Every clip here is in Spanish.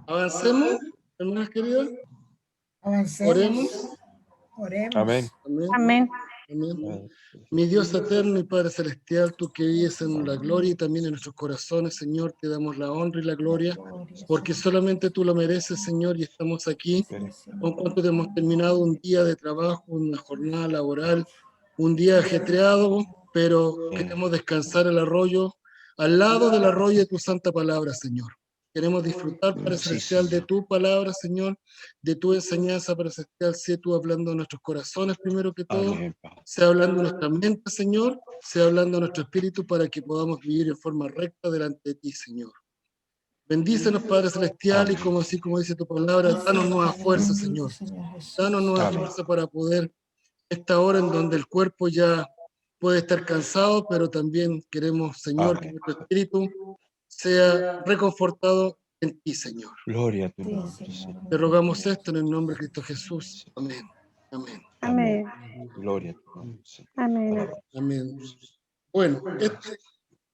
Avancemos, hermanas queridas. Avancemos. Oremos. Oremos. Amén. Amén. Amén. Amén. Mi Dios eterno y Padre celestial, tú que vives en la gloria y también en nuestros corazones, Señor, te damos la honra y la gloria, porque solamente tú lo mereces, Señor, y estamos aquí, con cuanto hemos terminado un día de trabajo, una jornada laboral, un día ajetreado, pero queremos descansar al lado del arroyo de tu santa palabra, Señor. Queremos disfrutar, Padre celestial, de tu palabra, Señor, de tu enseñanza, Padre celestial, sé tú hablando de nuestros corazones primero que todo, Amén, Padre. sea hablando de nuestra mente, Señor, sea hablando de nuestro espíritu para que podamos vivir en forma recta delante de ti, Señor. Bendícenos, Padre celestial, y Amén. como así como dice tu palabra, danos nueva fuerza, Señor. Danos nueva Amén. fuerza para poder, esta hora en donde el cuerpo ya puede estar cansado, pero también queremos, Señor, que Amén. nuestro espíritu sea reconfortado en ti, Señor. Gloria a tu nombre, Señor. Te rogamos esto en el nombre de Cristo Jesús. Amén. Amén. Amén. Gloria a tu nombre, Señor. Amén. Amén. Bueno,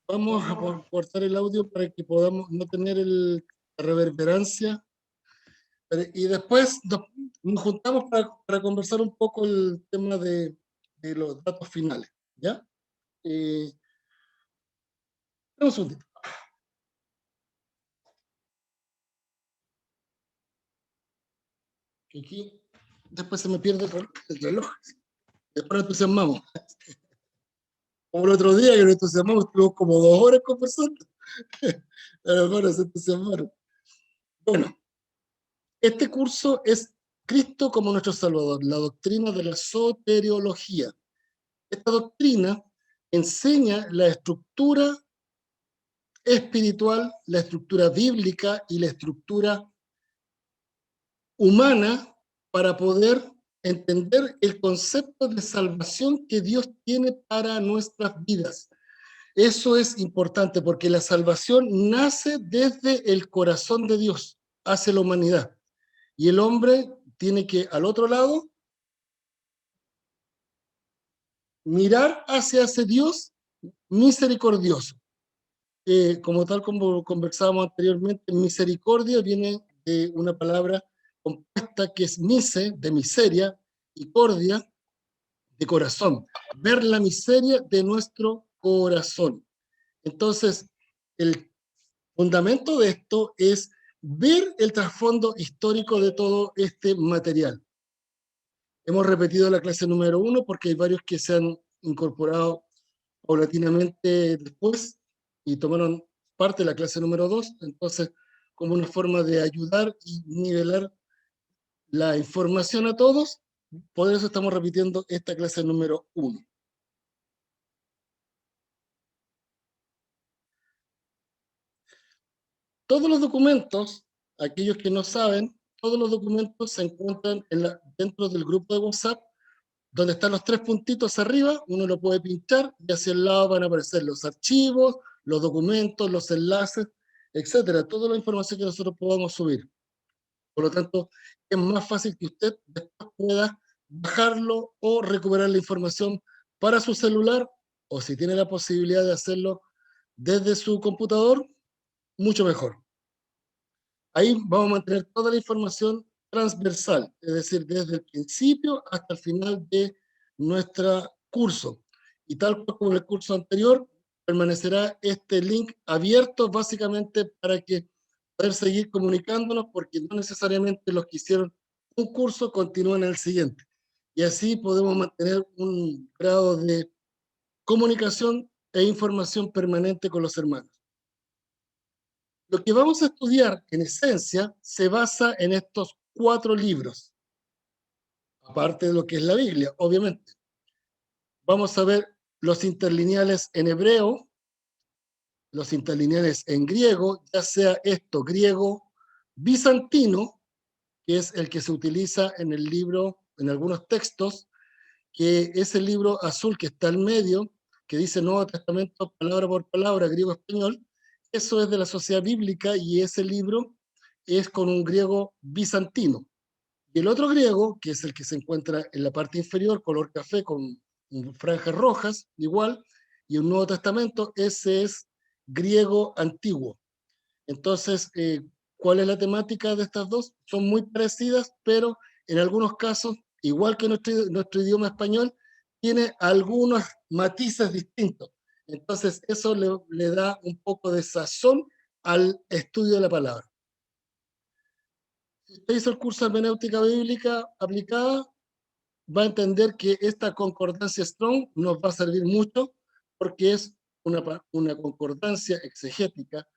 vamos a cortar el audio para que podamos no tener la reverberancia. Y después nos juntamos para conversar un poco el tema de los datos finales. ¿Ya? Un segundito. Que aquí después se me pierde el reloj. Después nos entusiasmamos. Como el otro día que nos entusiasmamos, estuvimos como 2 horas conversando. A lo mejor se entusiasmaron. Bueno, este curso es Cristo como nuestro Salvador, la doctrina de la soteriología. Esta doctrina enseña la estructura espiritual, la estructura bíblica y la estructura humana para poder entender el concepto de salvación que Dios tiene para nuestras vidas. Eso es importante porque la salvación nace desde el corazón de Dios hacia la humanidad. Y el hombre tiene que, al otro lado, mirar hacia ese Dios misericordioso. Como tal como conversábamos anteriormente, misericordia viene de una palabra compuesta que es mise, de miseria, y cordia, de corazón. Ver la miseria de nuestro corazón. Entonces, el fundamento de esto es ver el trasfondo histórico de todo este material. Hemos repetido la clase número 1 porque hay varios que se han incorporado paulatinamente después y tomaron parte de la clase número 2, entonces como una forma de ayudar y nivelar la información a todos, por eso estamos repitiendo esta clase número 1. Todos los documentos, aquellos que no saben, todos los documentos se encuentran dentro del grupo de WhatsApp, donde están los 3 puntitos arriba, uno lo puede pinchar y hacia el lado van a aparecer los archivos, los documentos, los enlaces, etcétera, toda la información que nosotros podamos subir. Por lo tanto, es más fácil que usted después pueda bajarlo o recuperar la información para su celular, o si tiene la posibilidad de hacerlo desde su computador, mucho mejor. Ahí vamos a mantener toda la información transversal, es decir, desde el principio hasta el final de nuestro curso. Y tal cual como en el curso anterior, permanecerá este link abierto básicamente para que poder seguir comunicándonos, porque no necesariamente los que hicieron un curso continúan en el siguiente. Y así podemos mantener un grado de comunicación e información permanente con los hermanos. Lo que vamos a estudiar, en esencia, se basa en estos 4 libros, aparte de lo que es la Biblia, obviamente. Vamos a ver los interlineales en hebreo, los interlineales en griego, ya sea esto, griego bizantino, que es el que se utiliza en el libro, en algunos textos, que es el libro azul que está al medio, que dice Nuevo Testamento palabra por palabra, griego-español. Eso es de la Sociedad Bíblica y ese libro es con un griego bizantino. Y el otro griego, que es el que se encuentra en la parte inferior, color café con franjas rojas, igual, y un Nuevo Testamento, ese es griego antiguo. Entonces, ¿Cuál es la temática de estas dos? Son muy parecidas, pero en algunos casos, igual que nuestro idioma español, tiene algunos matices distintos. Entonces, eso le da un poco de sazón al estudio de la palabra. Si usted hizo el curso de hermenéutica bíblica aplicada, va a entender que esta concordancia Strong nos va a servir mucho porque es una concordancia exegética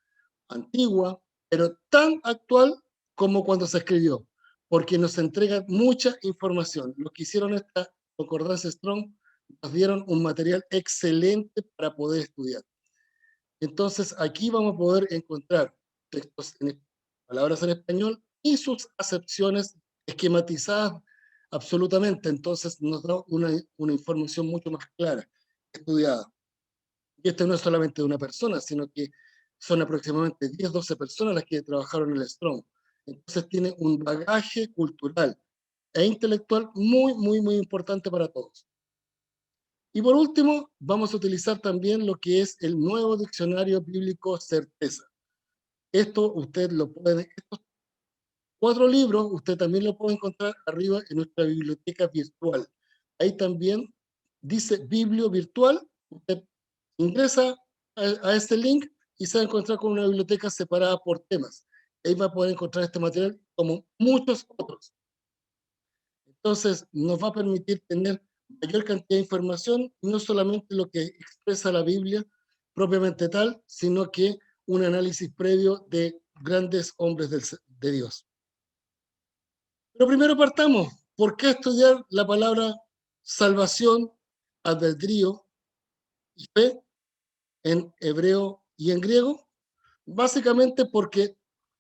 antigua, pero tan actual como cuando se escribió, porque nos entrega mucha información. Los que hicieron esta concordancia Strong nos dieron un material excelente para poder estudiar. Entonces, aquí vamos a poder encontrar textos palabras en español y sus acepciones esquematizadas absolutamente. Entonces, nos da una información mucho más clara, estudiada. Y esto no es solamente de una persona, sino que son aproximadamente 10, 12 personas las que trabajaron en el Strong. Entonces, tiene un bagaje cultural e intelectual muy, muy, muy importante para todos. Y por último, vamos a utilizar también lo que es el nuevo diccionario bíblico Certeza. Esto usted lo puede, estos 4 libros, usted también lo puede encontrar arriba en nuestra biblioteca virtual. Ahí también dice Biblio Virtual. Usted ingresa a este link y se va a encontrar con una biblioteca separada por temas. Ahí va a poder encontrar este material como muchos otros. Entonces, nos va a permitir tener mayor cantidad de información, no solamente lo que expresa la Biblia propiamente tal, sino que un análisis previo de grandes hombres de Dios. Pero primero partamos. ¿Por qué estudiar la palabra salvación, albedrío y fe en hebreo y en griego? Básicamente porque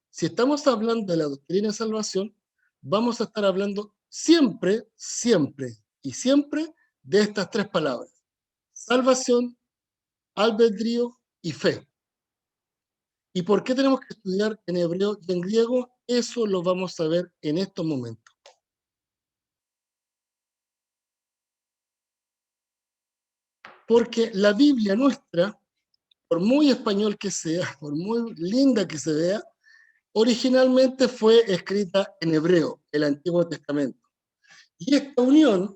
si estamos hablando de la doctrina de salvación, vamos a estar hablando siempre, siempre y siempre de estas 3 palabras: salvación, albedrío y fe. ¿Y por qué tenemos que estudiar en hebreo y en griego? Eso lo vamos a ver en estos momentos. Porque la Biblia nuestra, por muy español que sea, por muy linda que se vea, originalmente fue escrita en hebreo, el Antiguo Testamento. Y esta unión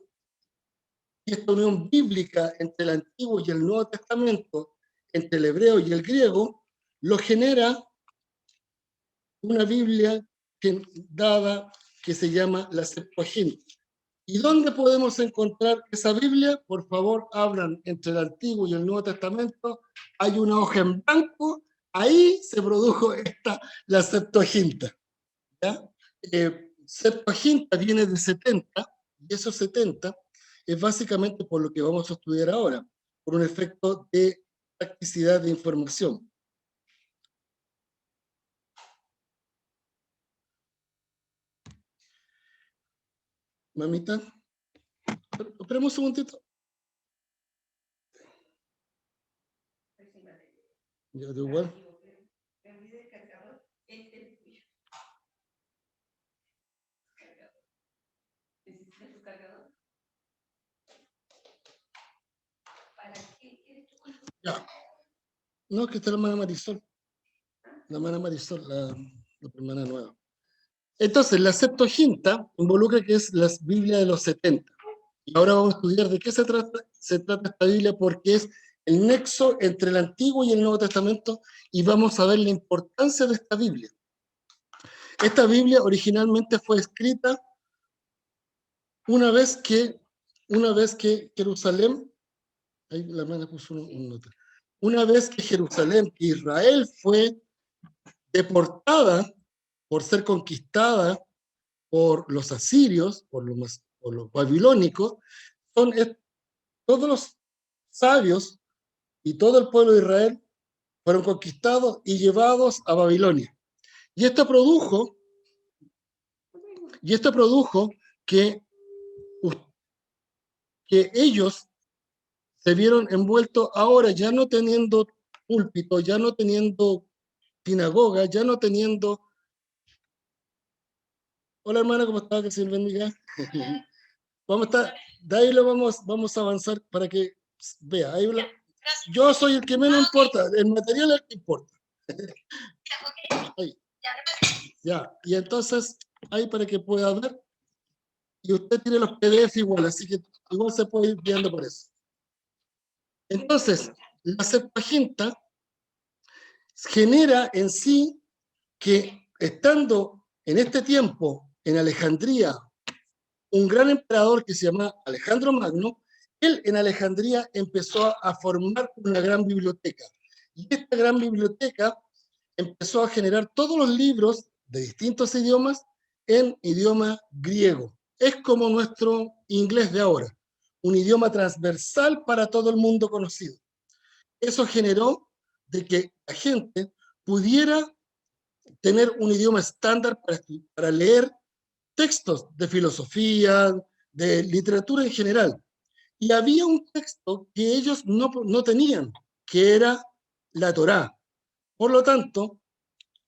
bíblica entre el Antiguo y el Nuevo Testamento, entre el hebreo y el griego, lo genera una Biblia dada que se llama la Septuaginta. ¿Y dónde podemos encontrar esa Biblia? Por favor, abran entre el Antiguo y el Nuevo Testamento. Hay una hoja en blanco. Ahí se produjo la Septuaginta. ¿Ya? Septuaginta viene de 70, y esos 70 es básicamente por lo que vamos a estudiar ahora, por un efecto de practicidad de información. Mamita, esperemos un segundito. Ya, da igual. Ya. No, que está la hermana Marisol. La hermana Marisol, la hermana nueva. Entonces, la Septuaginta involucra que es la Biblia de los 70. Y ahora vamos a estudiar de qué se trata esta Biblia, porque es el nexo entre el Antiguo y el Nuevo Testamento, y vamos a ver la importancia de esta Biblia. Esta Biblia originalmente fue escrita una vez que Jerusalén, ahí la hermana puso un nota, una vez que Jerusalén, Israel, fue deportada por ser conquistada por los asirios, por los babilónicos, todos los sabios y todo el pueblo de Israel fueron conquistados y llevados a Babilonia. Y esto produjo que ellos se vieron envueltos ahora, ya no teniendo púlpito, ya no teniendo sinagoga, ya no teniendo... Hola hermana, ¿cómo estás? Que el Señor bendiga. Vamos a estar, de ahí lo vamos a avanzar para que vea. Yo soy el que menos importa, el material es el que importa. Ahí. Ya, y entonces, ahí para que pueda ver, y usted tiene los PDF igual, así que igual se puede ir viendo por eso. Entonces, la Septuaginta genera en sí que, estando en este tiempo en Alejandría, un gran emperador que se llama Alejandro Magno, él en Alejandría empezó a formar una gran biblioteca. Y esta gran biblioteca empezó a generar todos los libros de distintos idiomas en idioma griego. Es como nuestro inglés de ahora, un idioma transversal para todo el mundo conocido. Eso generó de que la gente pudiera tener un idioma estándar para leer textos de filosofía, de literatura en general. Y había un texto que ellos no tenían, que era la Torá. Por lo tanto,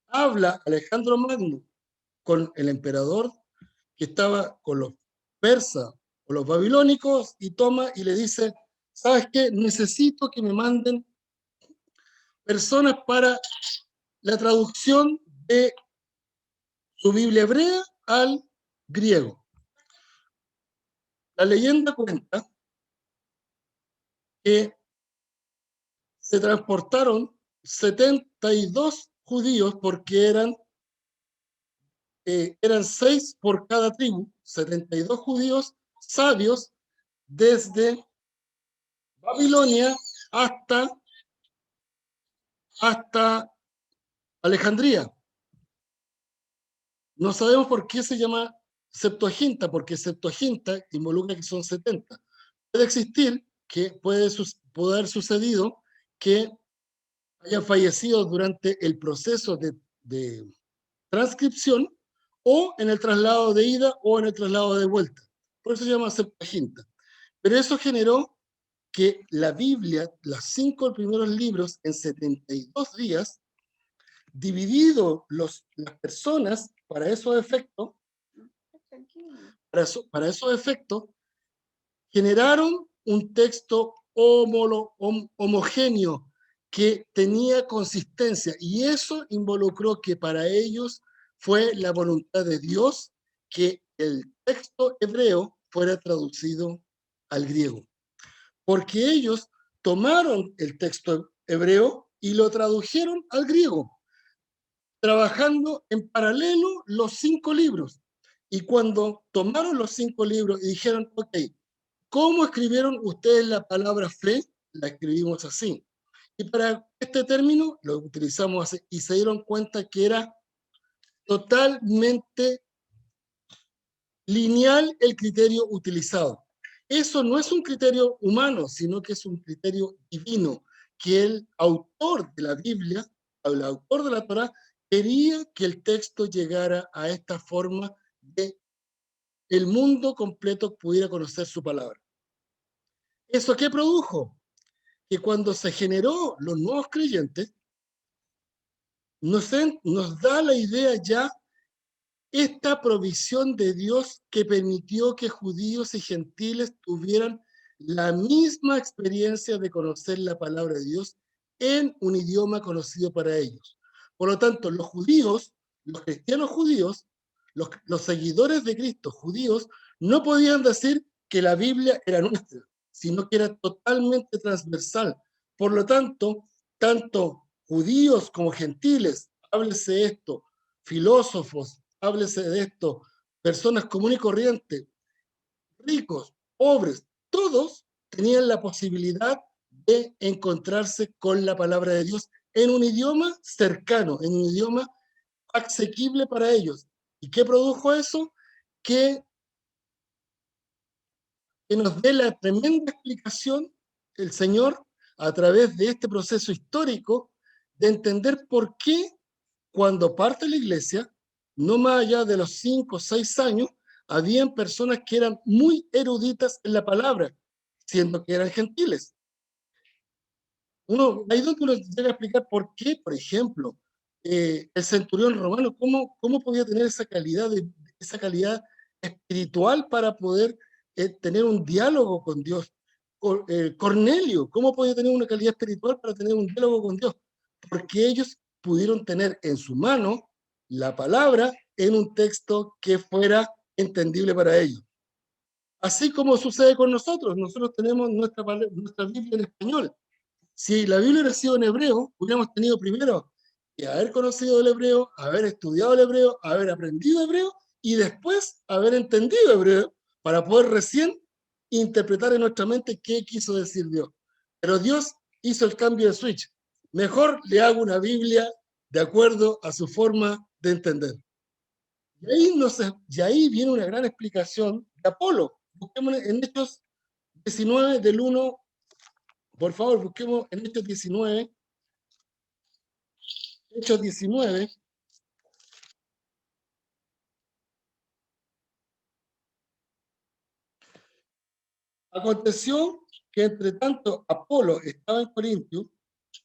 habla Alejandro Magno con el emperador que estaba con los persas o los babilónicos y toma y le dice, ¿sabes qué? Necesito que me manden personas para la traducción de su Biblia hebrea al griego. La leyenda cuenta que se transportaron 72 judíos porque eran 6 por cada tribu, 72 judíos sabios desde Babilonia hasta Alejandría. No sabemos por qué se llama Septuaginta, porque Septuaginta involucra que son 70. Puede existir que puede haber sucedido que hayan fallecido durante el proceso de transcripción o en el traslado de ida o en el traslado de vuelta. Por eso se llama Septuaginta. Pero eso generó que la Biblia, los 5 primeros libros en 72 días, dividido las personas para esos efectos, para esos efectos, generaron un texto homogéneo que tenía consistencia, y eso involucró que para ellos fue la voluntad de Dios que el texto hebreo fuera traducido al griego, porque ellos tomaron el texto hebreo y lo tradujeron al griego, trabajando en paralelo los 5 libros. Y cuando tomaron los 5 libros y dijeron, ok, ¿cómo escribieron ustedes la palabra fe? La escribimos así. Y para este término lo utilizamos así, y se dieron cuenta que era totalmente lineal el criterio utilizado. Eso no es un criterio humano, sino que es un criterio divino, que el autor de la Biblia, o el autor de la Torá, quería que el texto llegara a esta forma de el mundo completo pudiera conocer su palabra. ¿Eso qué produjo? Que cuando se generó los nuevos creyentes, nos da la idea ya esta provisión de Dios que permitió que judíos y gentiles tuvieran la misma experiencia de conocer la palabra de Dios en un idioma conocido para ellos. Por lo tanto, los judíos, los cristianos judíos, los seguidores de Cristo judíos, no podían decir que la Biblia era nuestra, sino que era totalmente transversal. Por lo tanto, tanto judíos como gentiles, háblese esto, filósofos, háblese de esto, personas comunes y corrientes, ricos, pobres, todos tenían la posibilidad de encontrarse con la palabra de Dios en un idioma cercano, en un idioma asequible para ellos. ¿Y qué produjo eso? Que nos dé la tremenda explicación el Señor a través de este proceso histórico de entender por qué cuando parte la iglesia, no más allá de los 5 o 6 años, habían personas que eran muy eruditas en la palabra, siendo que eran gentiles. Ahí donde uno llega a explicar por qué, por ejemplo, el centurión romano, cómo podía tener esa calidad espiritual para poder tener un diálogo con Dios. Cornelio, ¿cómo podía tener una calidad espiritual para tener un diálogo con Dios? Porque ellos pudieron tener en su mano la palabra en un texto que fuera entendible para ellos. Así como sucede con nosotros. Nosotros tenemos nuestra Biblia en español. Si la Biblia hubiera sido en hebreo, hubiéramos tenido primero que haber conocido el hebreo, haber estudiado el hebreo, haber aprendido hebreo y después haber entendido hebreo para poder recién interpretar en nuestra mente qué quiso decir Dios. Pero Dios hizo el cambio de switch. Mejor le hago una Biblia de acuerdo a su forma de entender. Y ahí viene una gran explicación de Apolo. Busquemos en Hechos 19 del 1, por favor, busquemos en Hechos 19. Hechos 19. Aconteció que entre tanto Apolo estaba en Corintio,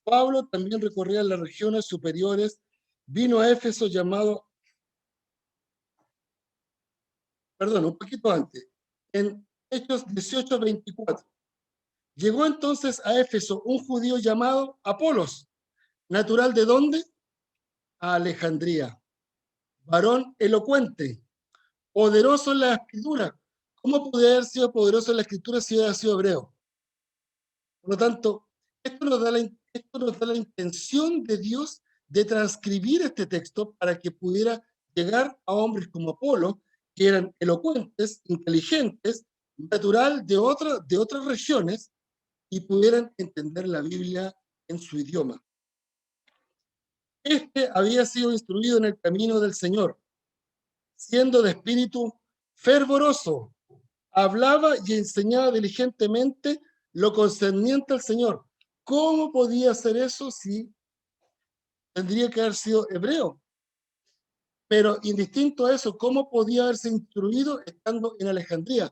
Pablo también recorría las regiones superiores, vino a Éfeso un poquito antes, en Hechos 18:24. Llegó entonces a Éfeso un judío llamado Apolos, natural ¿de dónde? A Alejandría, varón elocuente, poderoso en la escritura. ¿Cómo podría haber sido poderoso en la escritura si hubiera sido hebreo? Por lo tanto, esto nos da la intención de Dios de transcribir este texto para que pudiera llegar a hombres como Apolo, que eran elocuentes, inteligentes, natural de otras regiones, y pudieran entender la Biblia en su idioma. Este había sido instruido en el camino del Señor, siendo de espíritu fervoroso, hablaba y enseñaba diligentemente lo concerniente al Señor. ¿Cómo podía hacer eso si tendría que haber sido hebreo? Pero indistinto a eso, ¿cómo podía haberse instruido estando en Alejandría?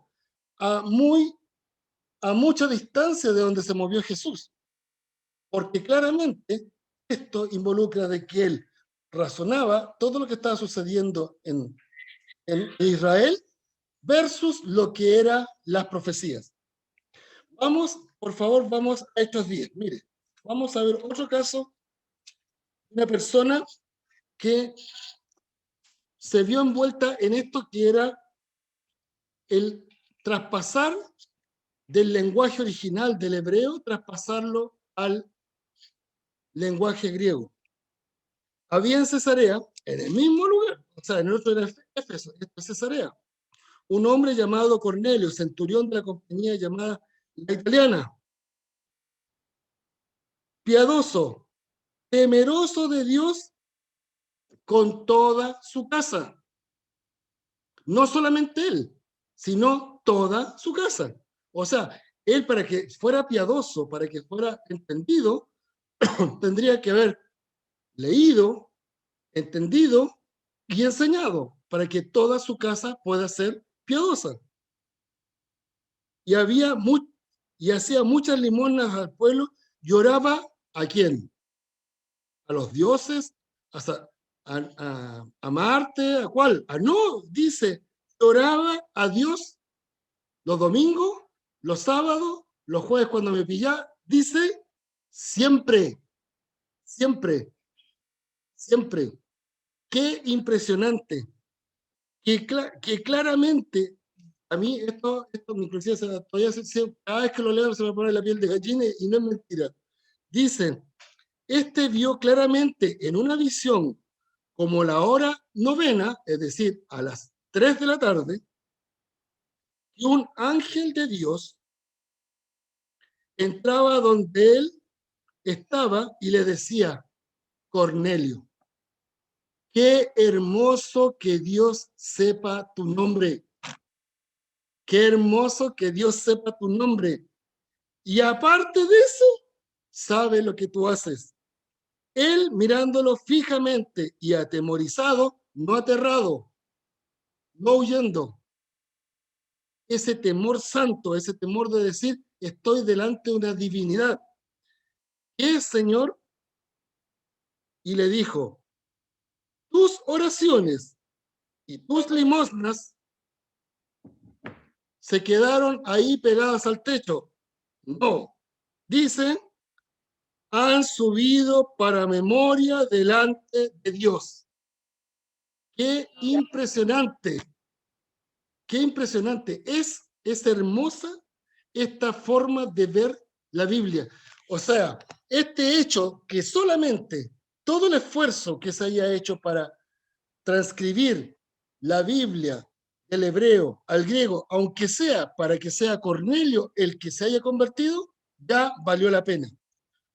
A mucha distancia de donde se movió Jesús. Porque claramente esto involucra de que él razonaba todo lo que estaba sucediendo en Israel versus lo que eran las profecías. Por favor, vamos a Hechos 10. Mire, vamos a ver otro caso de una persona que se vio envuelta en esto que era el traspasar del lenguaje original del hebreo, traspasarlo al lenguaje griego. Había en Cesarea, en el mismo lugar, o sea, en el otro era Éfeso, esto es Cesarea, un hombre llamado Cornelio, centurión de la compañía llamada La Italiana, piadoso, temeroso de Dios con toda su casa. No solamente él, sino toda su casa. O sea, él para que fuera piadoso, para que fuera entendido, tendría que haber leído, entendido y enseñado para que toda su casa pueda ser piadosa. Y hacía muchas limosnas al pueblo, lloraba ¿a quién? A los dioses, a Marte, ¿a cuál? No, dice, oraba a Dios los domingos, los sábados, los jueves cuando me pillaba, dice, siempre, siempre, siempre. Qué impresionante, que claramente, a mí esto inclusive todavía cada vez que lo leo se me pone la piel de gallina y no es mentira. Dice, vio claramente en una visión como la hora novena, es decir, a las 3 de la tarde, y un ángel de Dios entraba donde él estaba y le decía, Cornelio, qué hermoso que Dios sepa tu nombre. Qué hermoso que Dios sepa tu nombre. Y aparte de eso, sabe lo que tú haces. Él mirándolo fijamente y atemorizado, no aterrado, no huyendo. Ese temor santo, ese temor de decir, estoy delante de una divinidad. ¿Qué es, Señor? Y le dijo, tus oraciones y tus limosnas se quedaron ahí pegadas al techo. No, dice, han subido para memoria delante de Dios. Qué impresionante. Qué impresionante. Es hermosa esta forma de ver la Biblia. O sea, este hecho que solamente todo el esfuerzo que se haya hecho para transcribir la Biblia del hebreo al griego, aunque sea para que sea Cornelio el que se haya convertido, ya valió la pena.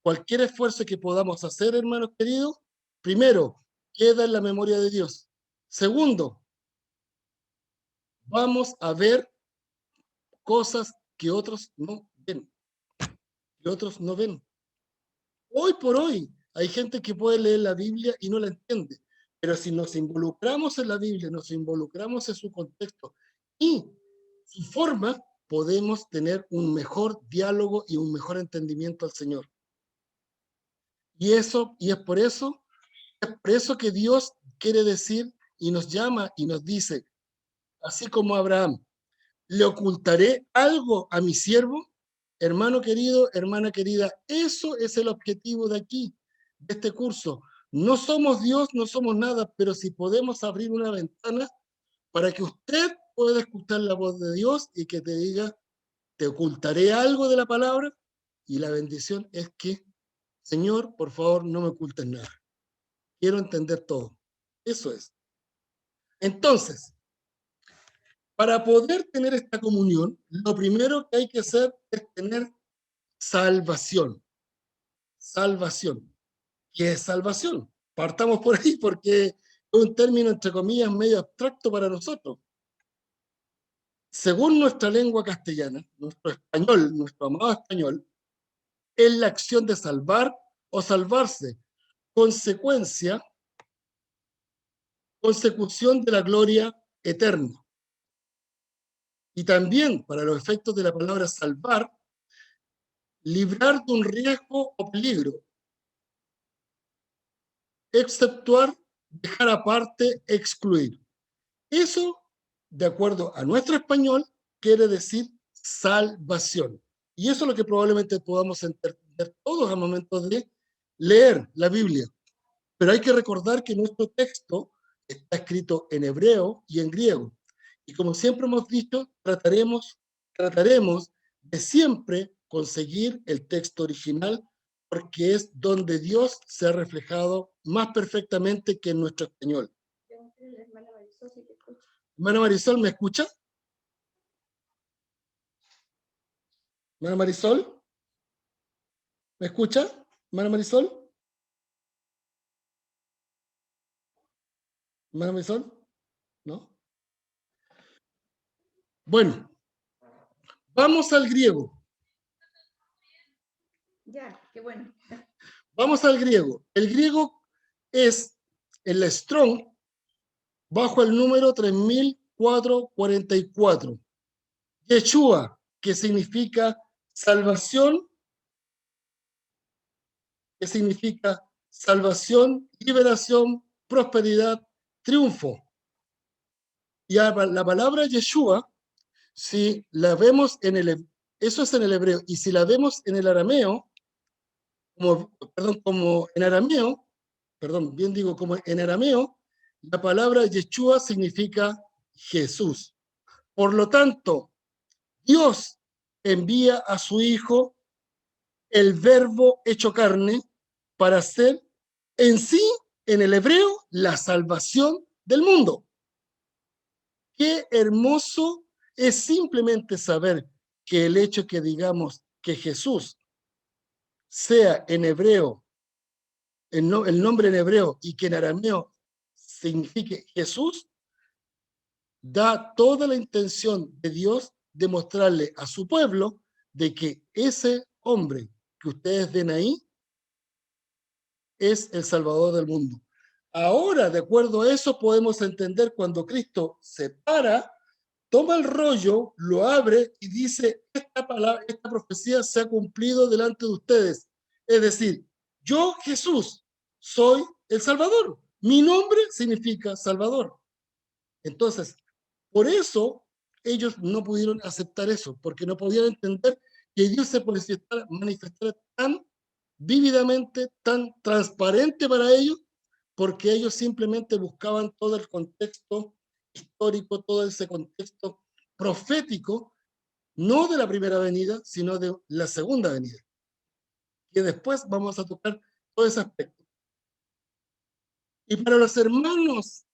Cualquier esfuerzo que podamos hacer, hermanos queridos, primero, queda en la memoria de Dios. Segundo, vamos a ver cosas que otros no ven, que otros no ven. Hoy por hoy hay gente que puede leer la Biblia y no la entiende, pero si nos involucramos en la Biblia, nos involucramos en su contexto y su forma, podemos tener un mejor diálogo y un mejor entendimiento al Señor. Y es por eso que Dios quiere decir y nos llama y nos dice, así como Abraham, ¿le ocultaré algo a mi siervo? Hermano querido, hermana querida, eso es el objetivo de aquí, de este curso. No somos Dios, no somos nada, pero si podemos abrir una ventana para que usted pueda escuchar la voz de Dios y que te diga, te ocultaré algo de la palabra, y la bendición es que, Señor, por favor, no me ocultes nada. Quiero entender todo. Eso es. Entonces, para poder tener esta comunión, lo primero que hay que hacer es tener salvación. Salvación. ¿Qué es salvación? Partamos por ahí porque es un término, entre comillas, medio abstracto para nosotros. Según nuestra lengua castellana, nuestro español, nuestro amado español, es la acción de salvar o salvarse, consecución de la gloria eterna. Y también, para los efectos de la palabra salvar, librar de un riesgo o peligro, exceptuar, dejar aparte, excluir. Eso, de acuerdo a nuestro español, quiere decir salvación. Y eso es lo que probablemente podamos entender todos al momento de leer la Biblia. Pero hay que recordar que nuestro texto está escrito en hebreo y en griego. Y como siempre hemos dicho, trataremos de siempre conseguir el texto original porque es donde Dios se ha reflejado más perfectamente que en nuestro español. Hermana Marisol, ¿me escucha? Hermana Marisol, ¿me escucha? Hermana Marisol. Hermana Marisol, ¿no? Bueno, vamos al griego. Ya, qué bueno. Vamos al griego. El griego es el Strong bajo el número 3444. Yeshua, que significa salvación, liberación, prosperidad, triunfo. Y la palabra Yeshua, si la vemos eso es en el hebreo, y si la vemos en el arameo, como en arameo, como en arameo, la palabra Yeshua significa Jesús. Por lo tanto, Dios envía a su Hijo, el Verbo hecho carne, para hacer en sí, en el hebreo, la salvación del mundo. Qué hermoso es simplemente saber que el hecho que digamos que Jesús sea en hebreo, el nombre en hebreo y que en arameo signifique Jesús, da toda la intención de Dios de mostrarle a su pueblo de que ese hombre que ustedes ven ahí es el Salvador del mundo. Ahora, de acuerdo a eso, podemos entender cuando Cristo se para, toma el rollo, lo abre y dice, esta profecía se ha cumplido delante de ustedes. Es decir, yo, Jesús, soy el Salvador. Mi nombre significa Salvador. Entonces, por eso ellos no pudieron aceptar eso, porque no podían entender que Dios se manifestara tan vívidamente, tan transparente para ellos, porque ellos simplemente buscaban todo el contexto histórico, todo ese contexto profético, no de la primera venida, sino de la segunda venida, que después vamos a tocar todo ese aspecto. Y para los hermanos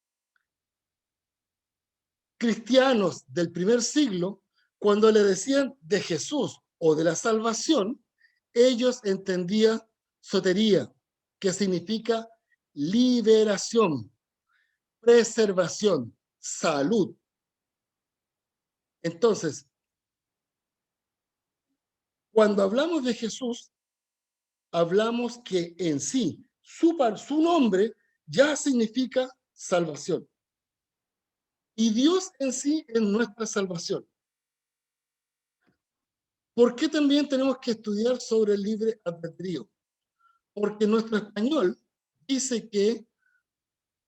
cristianos del primer siglo, cuando le decían de Jesús o de la salvación, ellos entendían sotería, que significa liberación, preservación, salud. Entonces, cuando hablamos de Jesús, hablamos que en sí, su nombre ya significa salvación. Y Dios en sí es nuestra salvación. ¿Por qué también tenemos que estudiar sobre el libre albedrío? Porque nuestro español dice que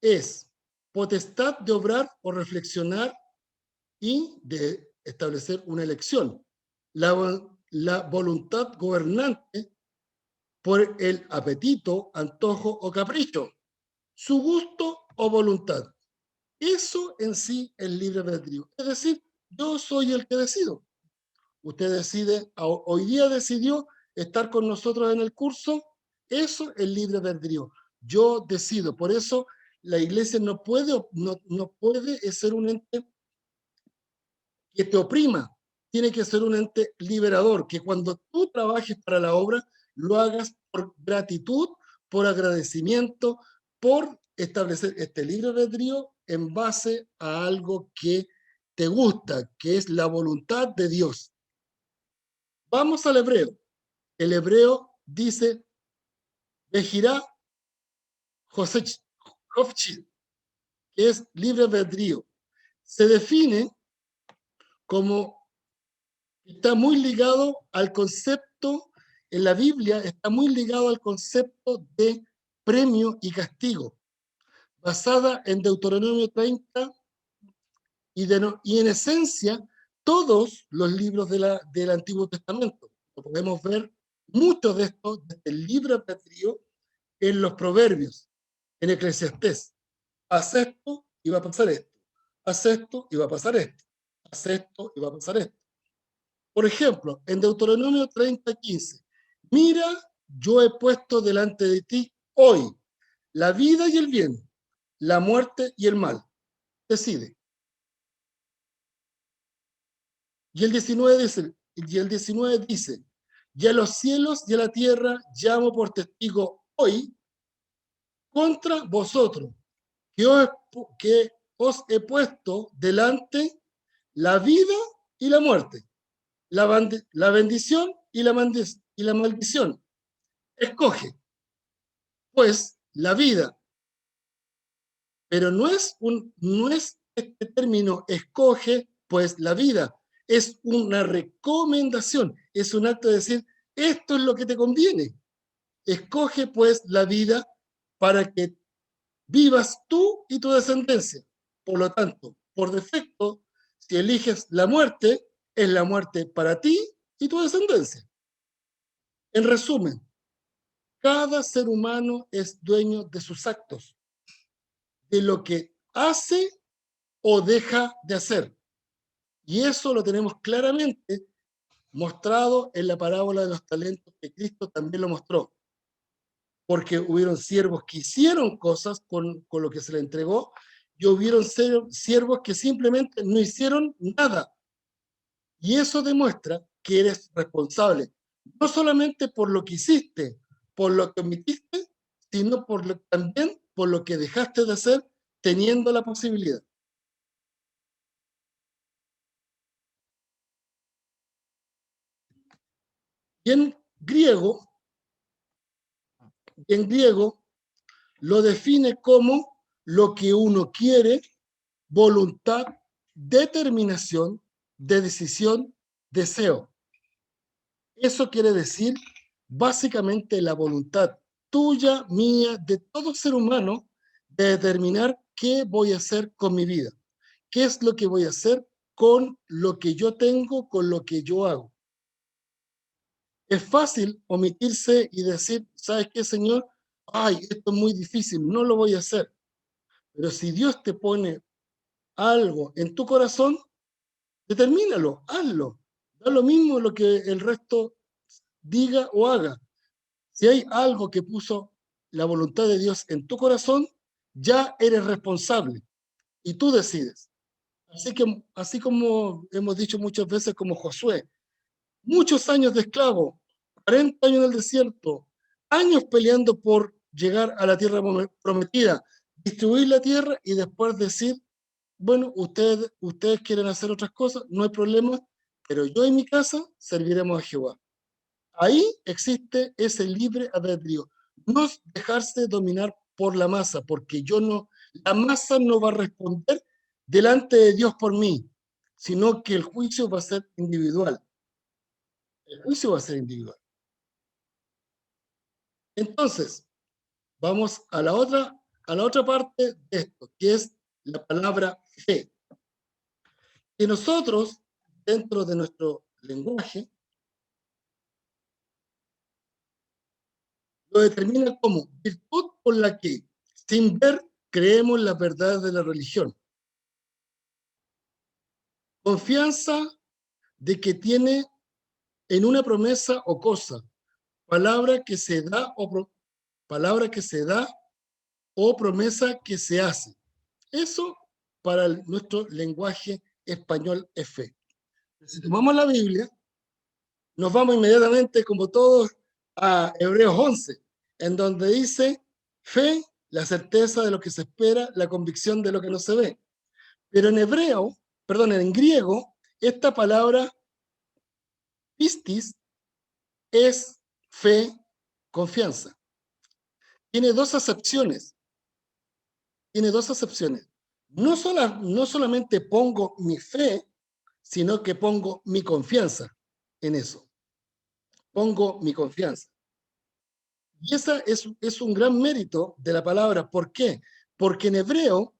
es potestad de obrar o reflexionar y de establecer una elección. La voluntad gobernante por el apetito, antojo o capricho, su gusto o voluntad. Eso en sí es libre albedrío. Es decir, yo soy el que decido. Usted decide, hoy día decidió estar con nosotros en el curso, eso es libre albedrío. Yo decido. Por eso la iglesia no puede ser un ente que te oprima. Tiene que ser un ente liberador, que cuando tú trabajes para la obra, lo hagas por gratitud, por agradecimiento, por establecer este libre albedrío en base a algo que te gusta, que es la voluntad de Dios. Vamos al hebreo. El hebreo dice, Bejirá Hofchi, que es libre albedrío. Se define como, está muy ligado al concepto, en la Biblia está muy ligado al concepto de premio y castigo, basada en Deuteronomio 30 y en esencia todos los libros del Antiguo Testamento. Podemos ver muchos de estos desde el libre albedrío en los Proverbios, en Eclesiastés. Haz esto y va a pasar esto. Haz esto y va a pasar esto. Haz esto y va a pasar esto. Por ejemplo, en Deuteronomio 30:15, mira, yo he puesto delante de ti hoy la vida y el bien, la muerte y el mal. Decide. Y el 19 dice, y a los cielos y a la tierra llamo por testigo hoy contra vosotros, que os he puesto delante la vida y la muerte, la bendición y la maldición. Escoge, pues, la vida. Pero no es este término, escoge, pues, la vida. Es una recomendación, es un acto de decir, esto es lo que te conviene. Escoge, pues, la vida para que vivas tú y tu descendencia. Por lo tanto, por defecto, si eliges la muerte, es la muerte para ti y tu descendencia. En resumen, cada ser humano es dueño de sus actos, de lo que hace o deja de hacer. Y eso lo tenemos claramente mostrado en la parábola de los talentos, que Cristo también lo mostró. Porque hubieron siervos que hicieron cosas con lo que se le entregó, y hubieron siervos que simplemente no hicieron nada. Y eso demuestra que eres responsable, no solamente por lo que hiciste, por lo que omitiste, sino también por lo que dejaste de hacer teniendo la posibilidad. Y en griego lo define como lo que uno quiere, voluntad, determinación, de decisión, deseo. Eso quiere decir básicamente la voluntad tuya, mía, de todo ser humano, de determinar qué voy a hacer con mi vida, qué es lo que voy a hacer con lo que yo tengo, con lo que yo hago. Es fácil omitirse y decir, ¿sabes qué, Señor? ay, esto es muy difícil, no lo voy a hacer. Pero si Dios te pone algo en tu corazón, determínalo, hazlo. Da lo mismo lo que el resto diga o haga. Si hay algo que puso la voluntad de Dios en tu corazón, ya eres responsable y tú decides. Así que, así como hemos dicho muchas veces, como Josué, muchos años de esclavo, 40 años en el desierto, años peleando por llegar a la tierra prometida, distribuir la tierra y después decir, bueno, ustedes quieren hacer otras cosas, no hay problema, pero yo en mi casa serviremos a Jehová. Ahí existe ese libre albedrío. No dejarse dominar por la masa, porque la masa no va a responder delante de Dios por mí, sino que el juicio va a ser individual. El juicio va a ser individual. Entonces, vamos a la otra parte de esto, que es la palabra fe. Que nosotros, dentro de nuestro lenguaje, lo determina como virtud por la que, sin ver, creemos la verdad de la religión. Confianza de que tiene en una promesa o cosa, palabra que se da palabra que se da o promesa que se hace. Eso para nuestro lenguaje español es fe. Si tomamos la Biblia, nos vamos inmediatamente, como todos, a Hebreos 11, en donde dice fe, la certeza de lo que se espera, la convicción de lo que no se ve. Pero en griego, esta palabra pistis es fe, confianza. Tiene dos acepciones. No solamente pongo mi fe, sino que pongo mi confianza en eso. Pongo mi confianza. Y esa es un gran mérito de la palabra. ¿Por qué? Porque en hebreo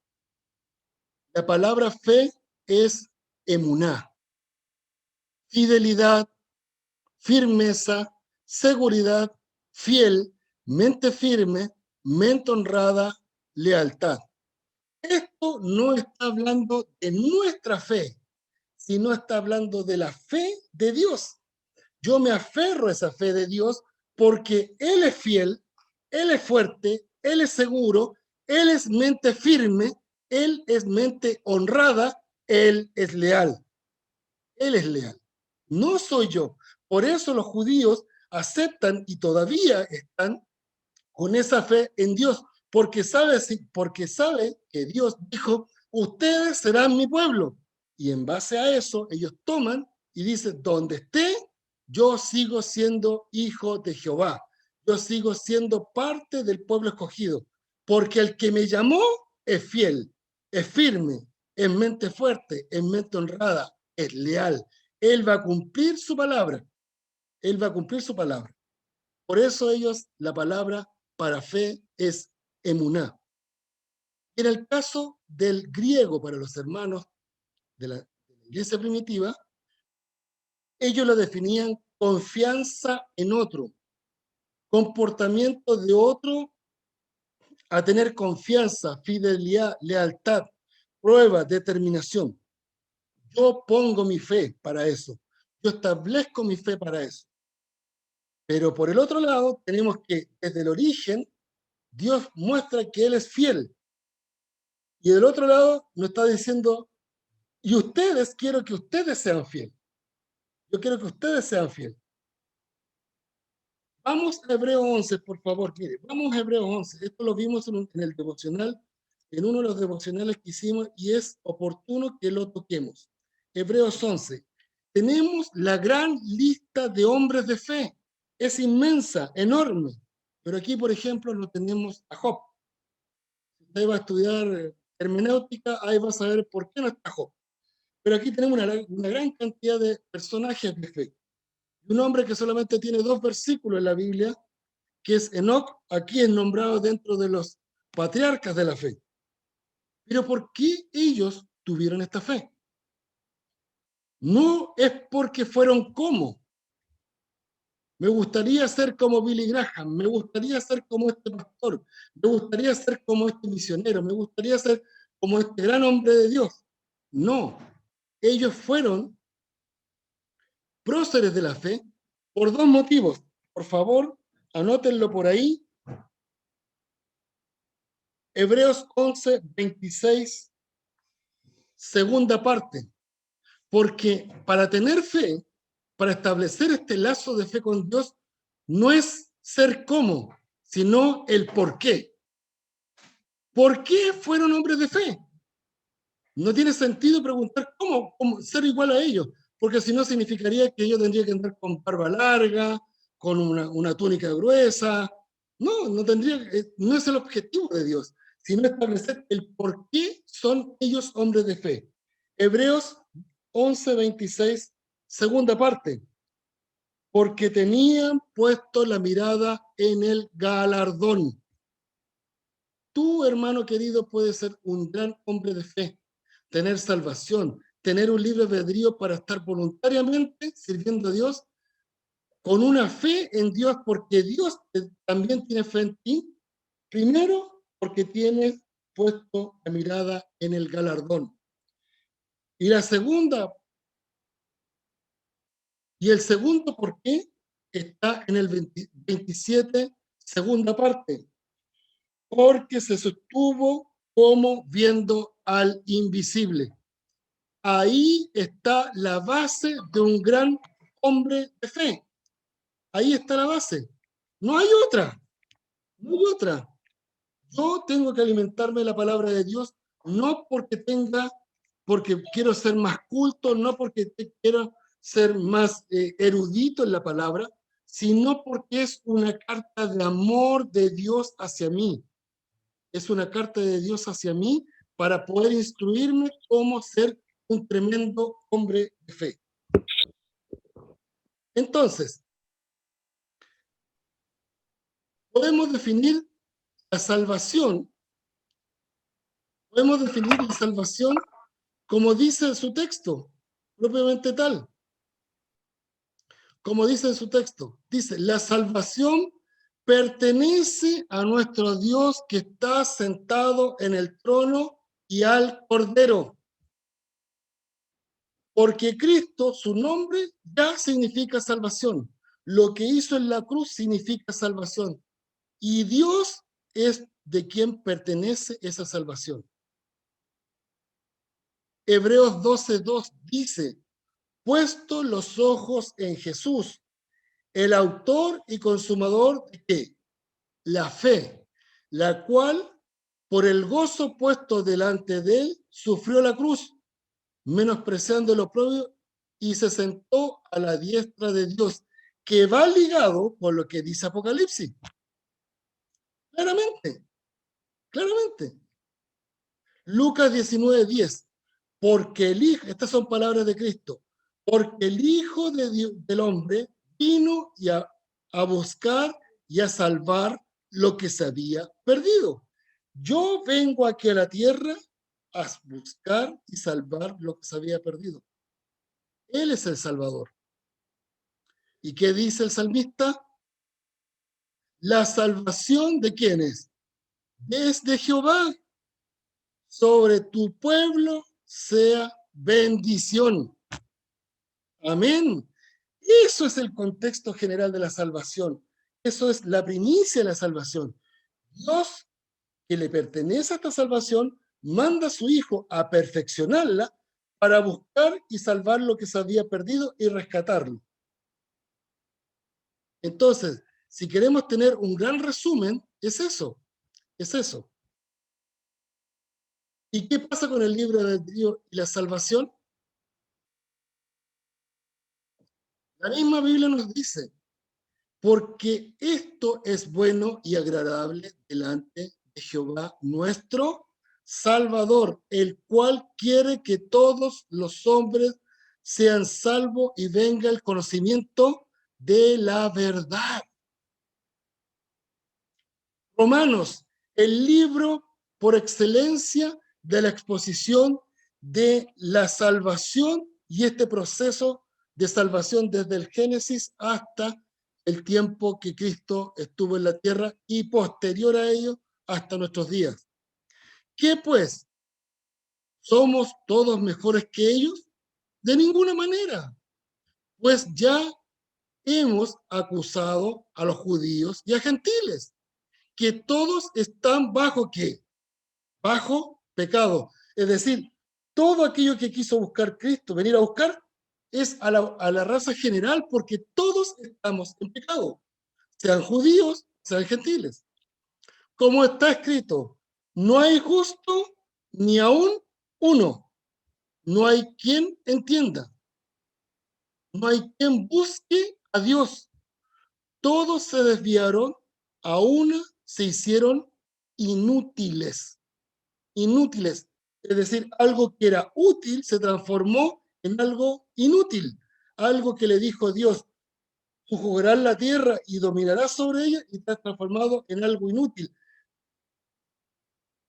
la palabra fe es emuná. Fidelidad, firmeza, seguridad, fiel, mente firme, mente honrada, lealtad. Esto no está hablando de nuestra fe, sino está hablando de la fe de Dios. Yo me aferro a esa fe de Dios porque Él es fiel, Él es fuerte, Él es seguro, Él es mente firme, Él es mente honrada, Él es leal. Él es leal. No soy yo. Por eso los judíos aceptan y todavía están con esa fe en Dios, porque sabe que Dios dijo, ustedes serán mi pueblo. Y en base a eso, ellos toman y dicen, donde esté, yo sigo siendo hijo de Jehová. Yo sigo siendo parte del pueblo escogido, porque el que me llamó es fiel, es firme, es mente fuerte, es mente honrada, es leal. Él va a cumplir su palabra. Él va a cumplir su palabra. Por eso la palabra para fe es emuná. En el caso del griego, para los hermanos de la iglesia primitiva, ellos lo definían confianza en otro, comportamiento de otro a tener confianza, fidelidad, lealtad, prueba, determinación. Yo pongo mi fe para eso. Yo establezco mi fe para eso. Pero por el otro lado, tenemos que desde el origen, Dios muestra que Él es fiel. Y del otro lado nos está diciendo, y quiero que ustedes sean fieles. Yo quiero que ustedes sean fieles. Vamos a Hebreos 11, por favor. Mire, vamos a Hebreos 11. Esto lo vimos en el devocional, en uno de los devocionales que hicimos, y es oportuno que lo toquemos. Hebreos 11. Tenemos la gran lista de hombres de fe. Es inmensa, enorme. Pero aquí, por ejemplo, lo tenemos a Job. Si usted va a estudiar hermenéutica, ahí va a saber por qué no está Job. Pero aquí tenemos una gran cantidad de personajes de fe. Un hombre que solamente tiene 2 versículos en la Biblia, que es Enoc, aquí es nombrado dentro de los patriarcas de la fe. Pero ¿por qué ellos tuvieron esta fe? No es porque fueron como. Me gustaría ser como Billy Graham, me gustaría ser como este pastor, me gustaría ser como este misionero, me gustaría ser como este gran hombre de Dios. No, ellos fueron próceres de la fe por dos motivos. Por favor, anótenlo por ahí. Hebreos 11, 26, segunda parte. Porque para tener fe, para establecer este lazo de fe con Dios, no es ser como, sino el por qué. ¿Por qué fueron hombres de fe? No tiene sentido preguntar cómo ser igual a ellos, porque si no significaría que ellos tendrían que andar con barba larga, con una túnica gruesa. No, no es el objetivo de Dios, sino establecer el por qué son ellos hombres de fe. Hebreos 11:26, segunda parte. Porque tenían puesto la mirada en el galardón. Tú, hermano querido, puedes ser un gran hombre de fe, tener salvación, tener un libre albedrío para estar voluntariamente sirviendo a Dios con una fe en Dios, porque Dios también tiene fe en ti. Primero, porque tienes puesto la mirada en el galardón. Y la segunda, y el segundo por qué está en el 27, segunda parte. Porque se sostuvo como viendo al invisible. Ahí está la base de un gran hombre de fe. Ahí está la base. No hay otra. No hay otra. Yo tengo que alimentarme de la palabra de Dios, no porque quiero ser más culto, no porque quiero ser más erudito en la palabra, sino porque es una carta de amor de Dios hacia mí. Es una carta de Dios hacia mí para poder instruirme cómo ser un tremendo hombre de fe. Entonces, podemos definir la salvación como dice su texto, propiamente tal. Como dice en su texto, dice, la salvación pertenece a nuestro Dios que está sentado en el trono y al Cordero. Porque Cristo, su nombre, ya significa salvación. Lo que hizo en la cruz significa salvación. Y Dios es de quien pertenece esa salvación. Hebreos 12:2 dice, puesto los ojos en Jesús, el autor y consumador de ¿qué? La fe, la cual, por el gozo puesto delante de él, sufrió la cruz, menospreciando lo propio, y se sentó a la diestra de Dios, que va ligado con lo que dice Apocalipsis. Claramente. Lucas 19:10. Porque el Hijo, estas son palabras de Cristo, porque el Hijo del Hombre vino a buscar y a salvar lo que se había perdido. Yo vengo aquí a la tierra a buscar y salvar lo que se había perdido. Él es el Salvador. ¿Y qué dice el salmista? La salvación de ¿quién es? Es de Jehová. Sobre tu pueblo sea bendición. Amén. Eso es el contexto general de la salvación. Eso es la primicia de la salvación. Dios, que le pertenece a esta salvación, manda a su Hijo a perfeccionarla para buscar y salvar lo que se había perdido y rescatarlo. Entonces, si queremos tener un gran resumen, es eso. ¿Y qué pasa con el libre albedrío y la salvación? La misma Biblia nos dice, porque esto es bueno y agradable delante de Jehová nuestro Salvador, el cual quiere que todos los hombres sean salvos y venga el conocimiento de la verdad. Romanos, el libro por excelencia de la exposición de la salvación y este proceso de salvación desde el Génesis hasta el tiempo que Cristo estuvo en la tierra y posterior a ello hasta nuestros días. ¿Qué pues? ¿Somos todos mejores que ellos? De ninguna manera. Pues ya hemos acusado a los judíos y a gentiles, que todos están bajo ¿qué? Bajo pecado. Es decir, todo aquello que quiso buscar Cristo, venir a buscar, es a la raza general, porque todos estamos en pecado, sean judíos, sean gentiles. Como está escrito, no hay justo ni aún uno, no hay quien entienda, no hay quien busque a Dios. Todos se desviaron, a una se hicieron inútiles. Inútiles. Es decir, algo que era útil se transformó en algo inútil. Algo que le dijo Dios, tú jugarás la tierra y dominarás sobre ella, y te has transformado en algo inútil.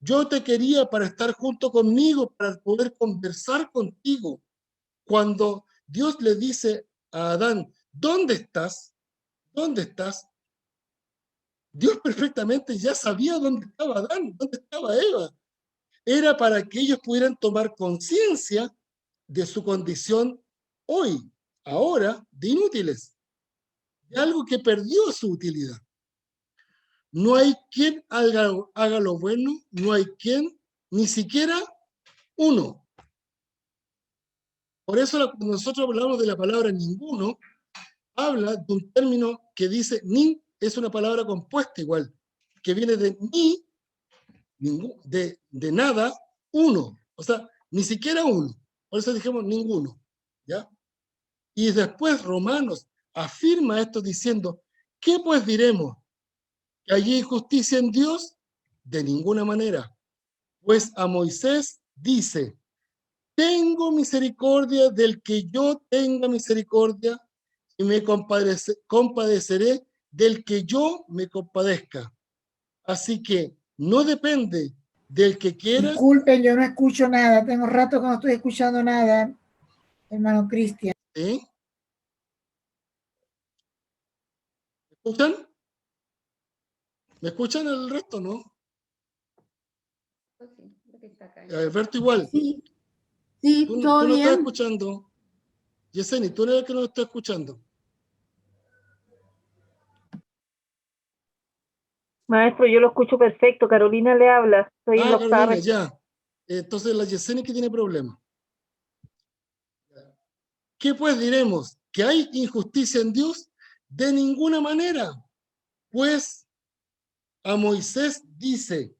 Yo te quería para estar junto conmigo, para poder conversar contigo. Cuando Dios le dice a Adán, ¿dónde estás? ¿Dónde estás? Dios perfectamente ya sabía dónde estaba Adán, dónde estaba Eva. Era para que ellos pudieran tomar conciencia de su condición hoy, ahora, de inútiles, de algo que perdió su utilidad. No hay quien haga lo bueno, no hay quien, ni siquiera uno. Por eso cuando nosotros hablamos de la palabra ninguno, habla de un término que dice nin, es una palabra compuesta igual, que viene de ni, de nada, uno. O sea, ni siquiera uno. Por eso dijimos ninguno. ¿Ya? Y después Romanos afirma esto diciendo, ¿qué pues diremos? ¿Que hay injusticia en Dios? De ninguna manera. Pues a Moisés dice, tengo misericordia del que yo tenga misericordia y me compadeceré del que yo me compadezca. Así que no depende del que quiera. Disculpen, yo no escucho nada. Tengo rato que no estoy escuchando nada, hermano Cristian. ¿Sí? ¿Me escuchan? ¿Me escuchan el resto, no? Alberto igual. Sí, sí, Tú todo no estás bien. escuchando. Yeseni, tú eres el que no está escuchando. Maestro, yo lo escucho perfecto. Carolina le habla. Estoy en la octava. Carolina, ya. Entonces la Yeseni que tiene problema. ¿Qué pues diremos? ¿Que hay injusticia en Dios? De ninguna manera. Pues a Moisés dice,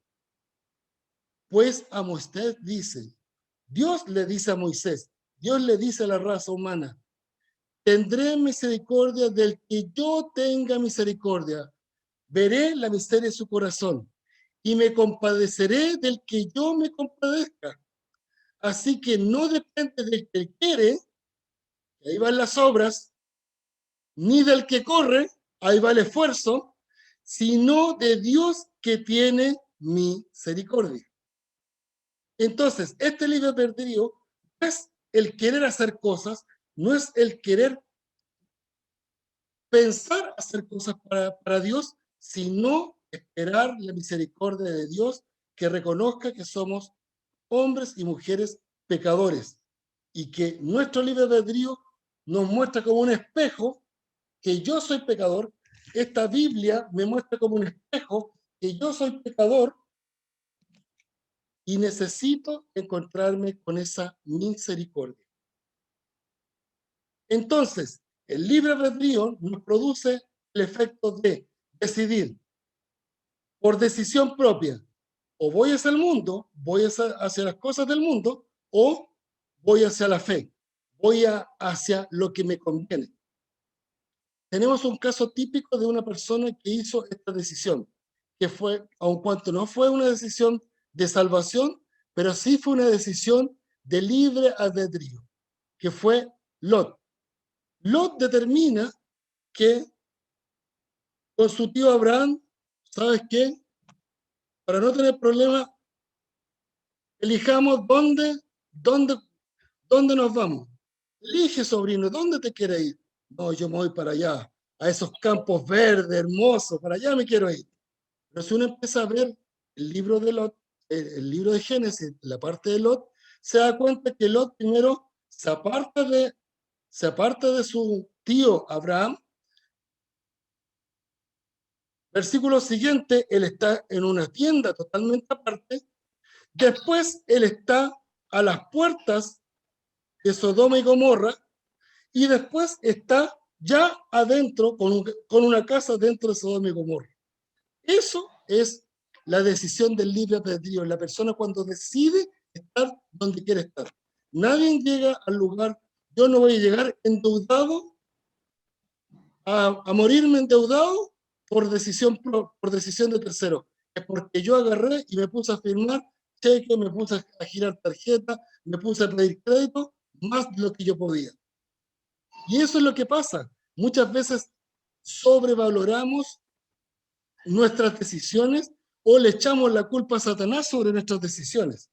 Dios le dice a Moisés, Dios le dice a la raza humana, tendré misericordia del que yo tenga misericordia, veré la miseria de su corazón y me compadeceré del que yo me compadezca. Así que no depende del que quiere, ahí van las obras, ni del que corre, ahí va el esfuerzo, sino de Dios que tiene misericordia. Entonces, este libre albedrío no es el querer hacer cosas, no es el querer pensar hacer cosas para Dios, sino esperar la misericordia de Dios que reconozca que somos hombres y mujeres pecadores y que nuestro libre albedrío nos muestra como un espejo que yo soy pecador. Esta Biblia me muestra como un espejo que yo soy pecador y necesito encontrarme con esa misericordia. Entonces, el libre albedrío nos produce el efecto de decidir por decisión propia, o voy hacia el mundo, voy hacia las cosas del mundo, o voy hacia la fe, voy hacia lo que me conviene. Tenemos un caso típico de una persona que hizo esta decisión, que fue, aun cuanto no fue una decisión de salvación, pero sí fue una decisión de libre albedrío, que fue Lot. Lot determina que con su tío Abraham, ¿sabes qué? Para no tener problemas, elijamos dónde nos vamos. Elige, sobrino, ¿dónde te quieres ir? No, yo me voy para allá, a esos campos verdes, hermosos, para allá me quiero ir. Pero si uno empieza a ver el libro de Lot, el libro de Génesis, la parte de Lot, se da cuenta que Lot primero se aparta de su tío Abraham. Versículo siguiente, él está en una tienda totalmente aparte. Después, él está a las puertas de Sodoma y Gomorra. Y después está ya adentro, con una casa dentro de Sodoma y Gomorra. Eso es la decisión del libre albedrío. La persona cuando decide estar donde quiere estar. Nadie llega al lugar. Yo no voy a llegar endeudado a morirme endeudado por decisión de tercero. Es porque yo agarré y me puse a firmar cheque, me puse a girar tarjeta, me puse a pedir crédito, más de lo que yo podía. Y eso es lo que pasa. Muchas veces sobrevaloramos nuestras decisiones o le echamos la culpa a Satanás sobre nuestras decisiones.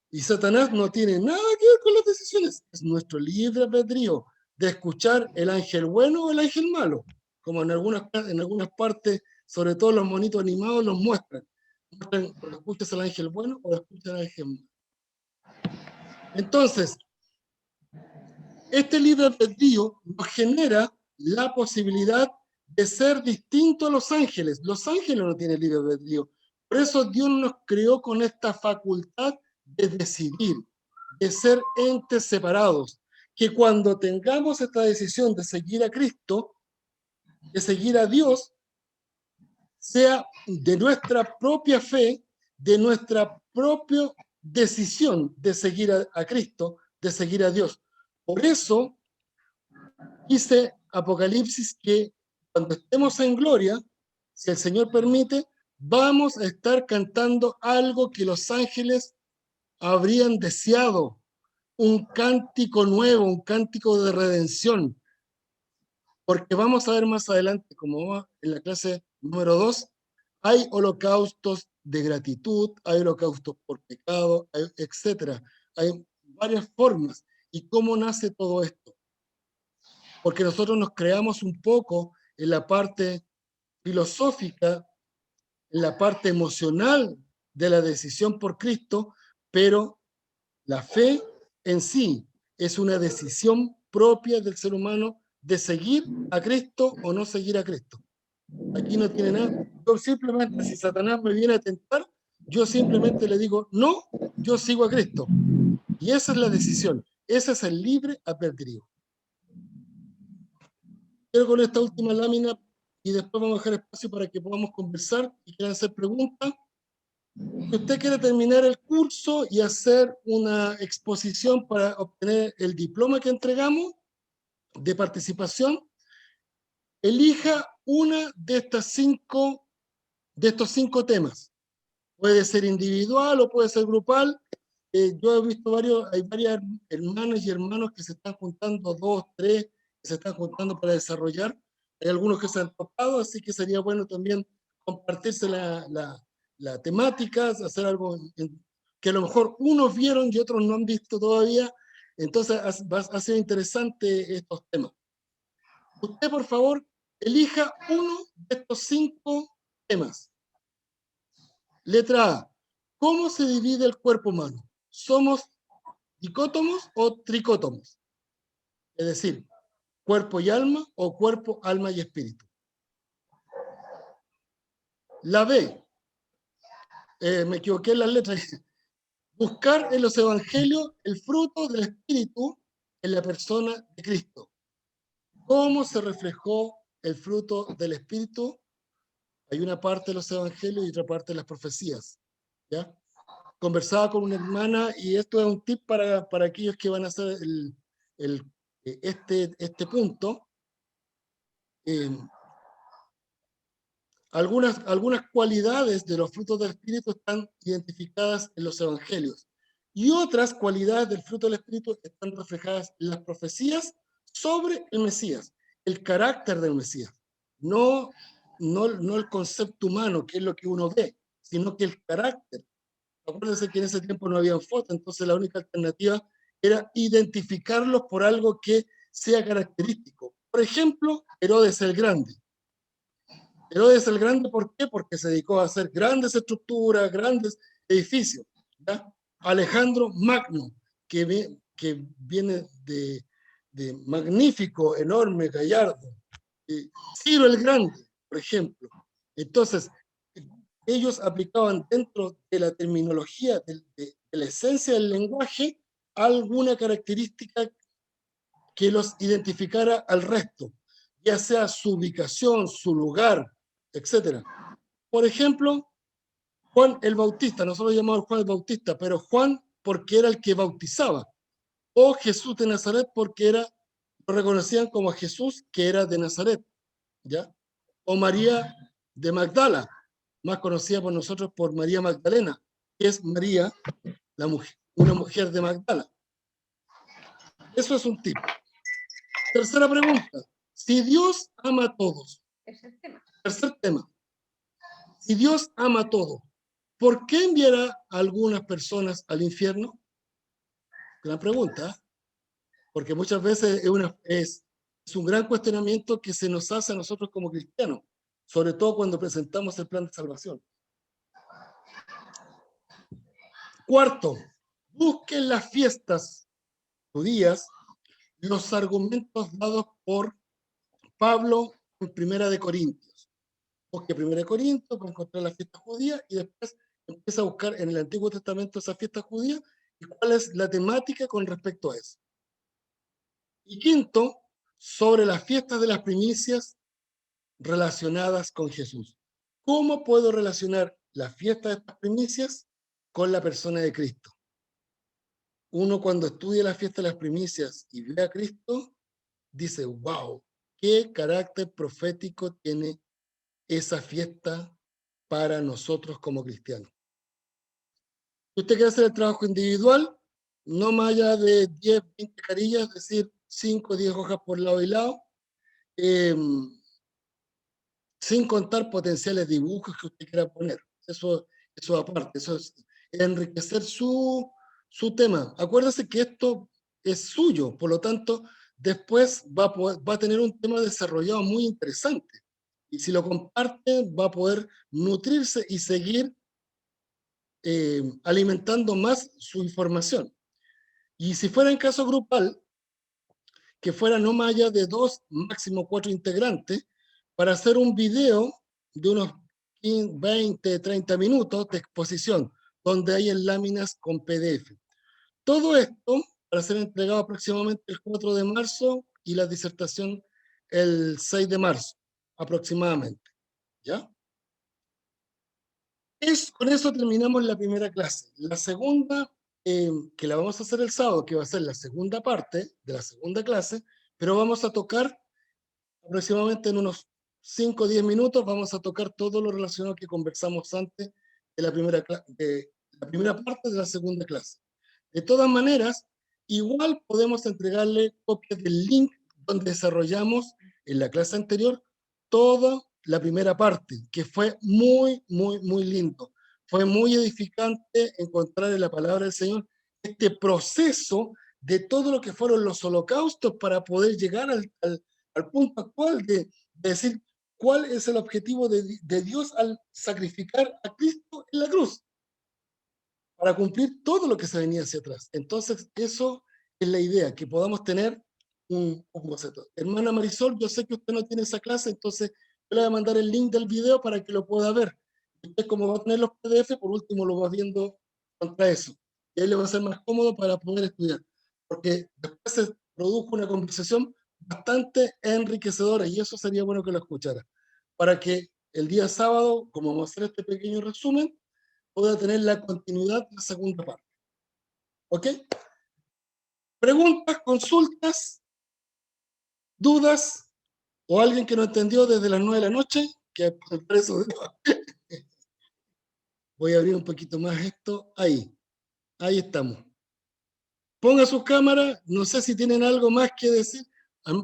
Y Satanás no tiene nada que ver con las decisiones. Es nuestro libre albedrío de escuchar el ángel bueno o el ángel malo. Como en algunas partes, sobre todo los monitos animados, los muestran. O escuchas al ángel bueno o escuchas al ángel malo. Entonces, este libre albedrío nos genera la posibilidad de ser distinto a los ángeles. Los ángeles no tienen libre albedrío. Por eso Dios nos creó con esta facultad de decidir, de ser entes separados. Que cuando tengamos esta decisión de seguir a Cristo, de seguir a Dios, sea de nuestra propia fe, de nuestra propia decisión de seguir a Cristo, de seguir a Dios. Por eso dice Apocalipsis que cuando estemos en gloria, si el Señor permite, vamos a estar cantando algo que los ángeles habrían deseado, un cántico nuevo, un cántico de redención. Porque vamos a ver más adelante, como va en la clase número 2, hay holocaustos de gratitud, hay holocaustos por pecado, etc. Hay varias formas. ¿Y cómo nace todo esto? Porque nosotros nos creamos un poco en la parte filosófica, en la parte emocional de la decisión por Cristo, pero la fe en sí es una decisión propia del ser humano de seguir a Cristo o no seguir a Cristo. Aquí no tiene nada. Yo simplemente, si Satanás me viene a tentar, yo simplemente le digo, no, yo sigo a Cristo. Y esa es la decisión. Ese es el libre albedrío. Quiero con esta última lámina y después vamos a dejar espacio para que podamos conversar y quieran hacer preguntas. Si usted quiere terminar el curso y hacer una exposición para obtener el diploma que entregamos de participación, elija una de estos 5 temas. Puede ser individual o puede ser grupal. Yo he visto hay varias hermanas y hermanos que se están juntando, 2, 3, que se están juntando para desarrollar. Hay algunos que se han topado, así que sería bueno también compartirse la temática, hacer algo que a lo mejor unos vieron y otros no han visto todavía. Entonces ha sido interesante estos temas. Usted, por favor, elija uno de estos 5 temas. Letra A. ¿Cómo se divide el cuerpo humano? ¿Somos dicótomos o tricótomos? Es decir, cuerpo y alma o cuerpo, alma y espíritu. La B. Me equivoqué en las letras. Buscar en los evangelios el fruto del espíritu en la persona de Cristo. ¿Cómo se reflejó el fruto del espíritu? Hay una parte de los evangelios y otra parte de las profecías. ¿Ya? Conversaba con una hermana y esto es un tip para aquellos que van a hacer este punto. Algunas cualidades de los frutos del Espíritu están identificadas en los evangelios y otras cualidades del fruto del Espíritu están reflejadas en las profecías sobre el Mesías, el carácter del Mesías, no el concepto humano, que es lo que uno ve, sino que el carácter. Acuérdense que en ese tiempo no había fotos, entonces la única alternativa era identificarlos por algo que sea característico. Por ejemplo, Herodes el Grande. Herodes el Grande, ¿por qué? Porque se dedicó a hacer grandes estructuras, grandes edificios. ¿Ya? Alejandro Magno, que viene de magnífico, enorme, gallardo. Ciro el Grande, por ejemplo. Entonces, ellos aplicaban dentro de la terminología, de la esencia del lenguaje, alguna característica que los identificara al resto, ya sea su ubicación, su lugar, etc. Por ejemplo, Juan el Bautista, nosotros lo llamamos Juan el Bautista, pero Juan porque era el que bautizaba, o Jesús de Nazaret porque lo reconocían como Jesús que era de Nazaret, ¿ya? O María de Magdala, más conocida por nosotros por María Magdalena, que es María, una mujer de Magdala. Eso es un tipo. Tercera pregunta. Si Dios ama a todos. Tercer tema. Si Dios ama a todos, ¿por qué enviará a algunas personas al infierno? Gran pregunta. Porque muchas veces es un gran cuestionamiento que se nos hace a nosotros como cristianos, sobre todo cuando presentamos el plan de salvación. Cuarto, busquen las fiestas judías los argumentos dados por Pablo en Primera de Corintios. Busque Primera de Corintios para encontrar la fiesta judía y después empieza a buscar en el Antiguo Testamento esa fiesta judía y cuál es la temática con respecto a eso. Y quinto, sobre las fiestas de las primicias relacionadas con Jesús. ¿Cómo puedo relacionar la fiesta de estas primicias con la persona de Cristo? Uno cuando estudia la fiesta de las primicias y ve a Cristo, dice, wow, qué carácter profético tiene esa fiesta para nosotros como cristianos. Si usted quiere hacer el trabajo individual, no más allá de 10, 20 carillas, es decir, 5 o 10 hojas por lado y lado, sin contar potenciales dibujos que usted quiera poner. Eso aparte, eso es enriquecer su tema. Acuérdese que esto es suyo, por lo tanto, después va a tener un tema desarrollado muy interesante. Y si lo comparte, va a poder nutrirse y seguir alimentando más su información. Y si fuera en caso grupal, que fuera no más allá de 2, máximo 4 integrantes, para hacer un video de unos 15, 20, 30 minutos de exposición, donde hay en láminas con PDF. Todo esto para ser entregado aproximadamente el 4 de marzo y la disertación el 6 de marzo, aproximadamente. ¿Ya? Con eso terminamos la primera clase. La segunda, que la vamos a hacer el sábado, que va a ser la segunda parte de la segunda clase, pero vamos a tocar aproximadamente en unos 5 o 10 minutos, vamos a tocar todo lo relacionado que conversamos antes de la primera parte de la segunda clase. De todas maneras, igual podemos entregarle copias del link donde desarrollamos en la clase anterior toda la primera parte, que fue muy, muy, muy lindo. Fue muy edificante encontrar en la palabra del Señor este proceso de todo lo que fueron los holocaustos para poder llegar al punto actual de decir cuál es el objetivo de Dios al sacrificar a Cristo en la cruz, para cumplir todo lo que se venía hacia atrás. Entonces, eso es la idea, que podamos tener un concepto. Hermana Marisol, yo sé que usted no tiene esa clase, entonces yo le voy a mandar el link del video para que lo pueda ver. Usted, como va a tener los PDF, por último lo va viendo contra eso. Y ahí le va a ser más cómodo para poder estudiar. Porque después se produjo una conversación bastante enriquecedora y eso sería bueno que lo escuchara. Para que el día sábado, como vamos a hacer este pequeño resumen, pueda tener la continuidad de la segunda parte. ¿Ok? Preguntas, consultas, dudas, o alguien que no entendió desde las 9 de la noche, que por eso voy a abrir un poquito más esto. Ahí estamos. Ponga sus cámaras, no sé si tienen algo más que decir.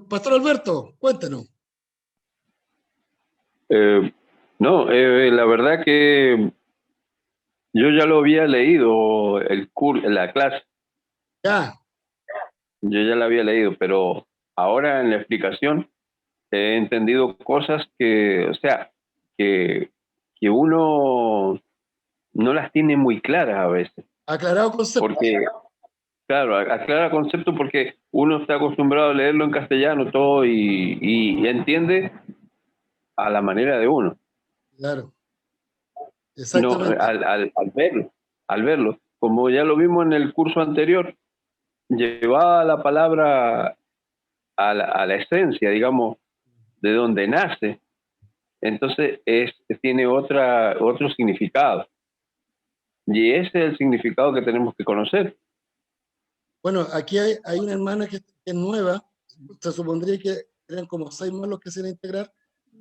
Pastor Alberto, cuéntanos. No, la verdad que yo ya lo había leído la clase. Ya. Yo ya la había leído, pero ahora en la explicación he entendido cosas que, o sea, que uno no las tiene muy claras a veces. Aclarado concepto. Porque, claro, aclara concepto porque uno está acostumbrado a leerlo en castellano todo y entiende a la manera de uno. Claro. No, Exactamente. al verlo. Como ya lo vimos en el curso anterior, llevaba la palabra a la esencia, digamos, de donde nace. Entonces tiene otro significado. Y ese es el significado que tenemos que conocer. Bueno, aquí hay una hermana que es nueva, se supondría que eran como 6 más los que se iban a integrar,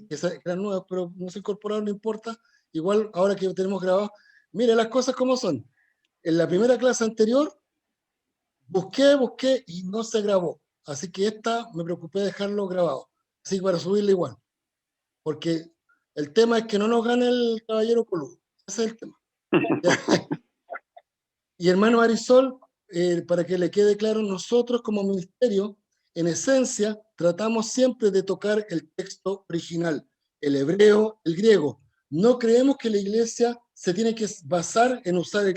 que eran nuevas, pero no se incorporaron, no importa. Igual, ahora que tenemos grabado, mire las cosas como son. En la primera clase anterior, busqué y no se grabó. Así que esta me preocupé de dejarlo grabado. Así que para subirle igual. Porque el tema es que no nos gane el caballero Colú. Ese es el tema. Y hermano Marisol, para que le quede claro, nosotros como ministerio, en esencia, tratamos siempre de tocar el texto original, el hebreo, el griego. No creemos que la iglesia se tiene que basar en usar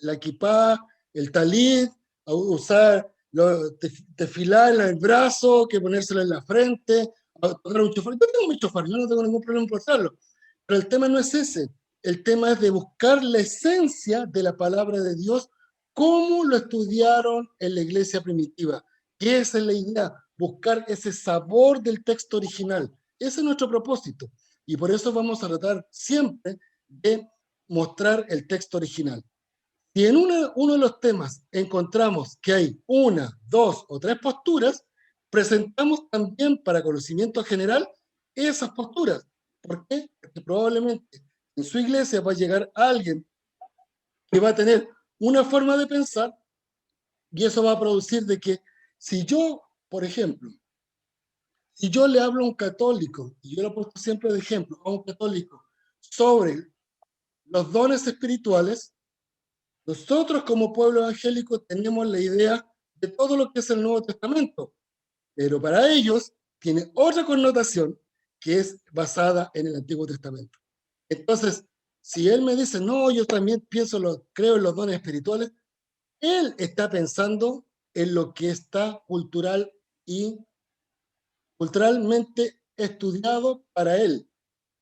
la kipá, el talid, usar tefilar en el brazo, que ponérselo en la frente, tocar un chofar. Yo tengo mi chofar, yo no tengo ningún problema en portarlo. Pero el tema no es ese. El tema es de buscar la esencia de la palabra de Dios, como lo estudiaron en la iglesia primitiva. Y esa es la idea, buscar ese sabor del texto original. Ese es nuestro propósito. Y por eso vamos a tratar siempre de mostrar el texto original. Si en uno de los temas encontramos que hay 1, 2 o 3 posturas, presentamos también para conocimiento general esas posturas. ¿Por qué? Porque probablemente en su iglesia va a llegar alguien que va a tener una forma de pensar y eso va a producir de que si yo, por ejemplo, si yo le hablo a un católico, y yo lo he puesto siempre de ejemplo, a un católico, sobre los dones espirituales, nosotros como pueblo evangélico tenemos la idea de todo lo que es el Nuevo Testamento, pero para ellos tiene otra connotación que es basada en el Antiguo Testamento. Entonces, si él me dice, no, yo también creo en los dones espirituales, él está pensando en lo que está culturalmente estudiado para él,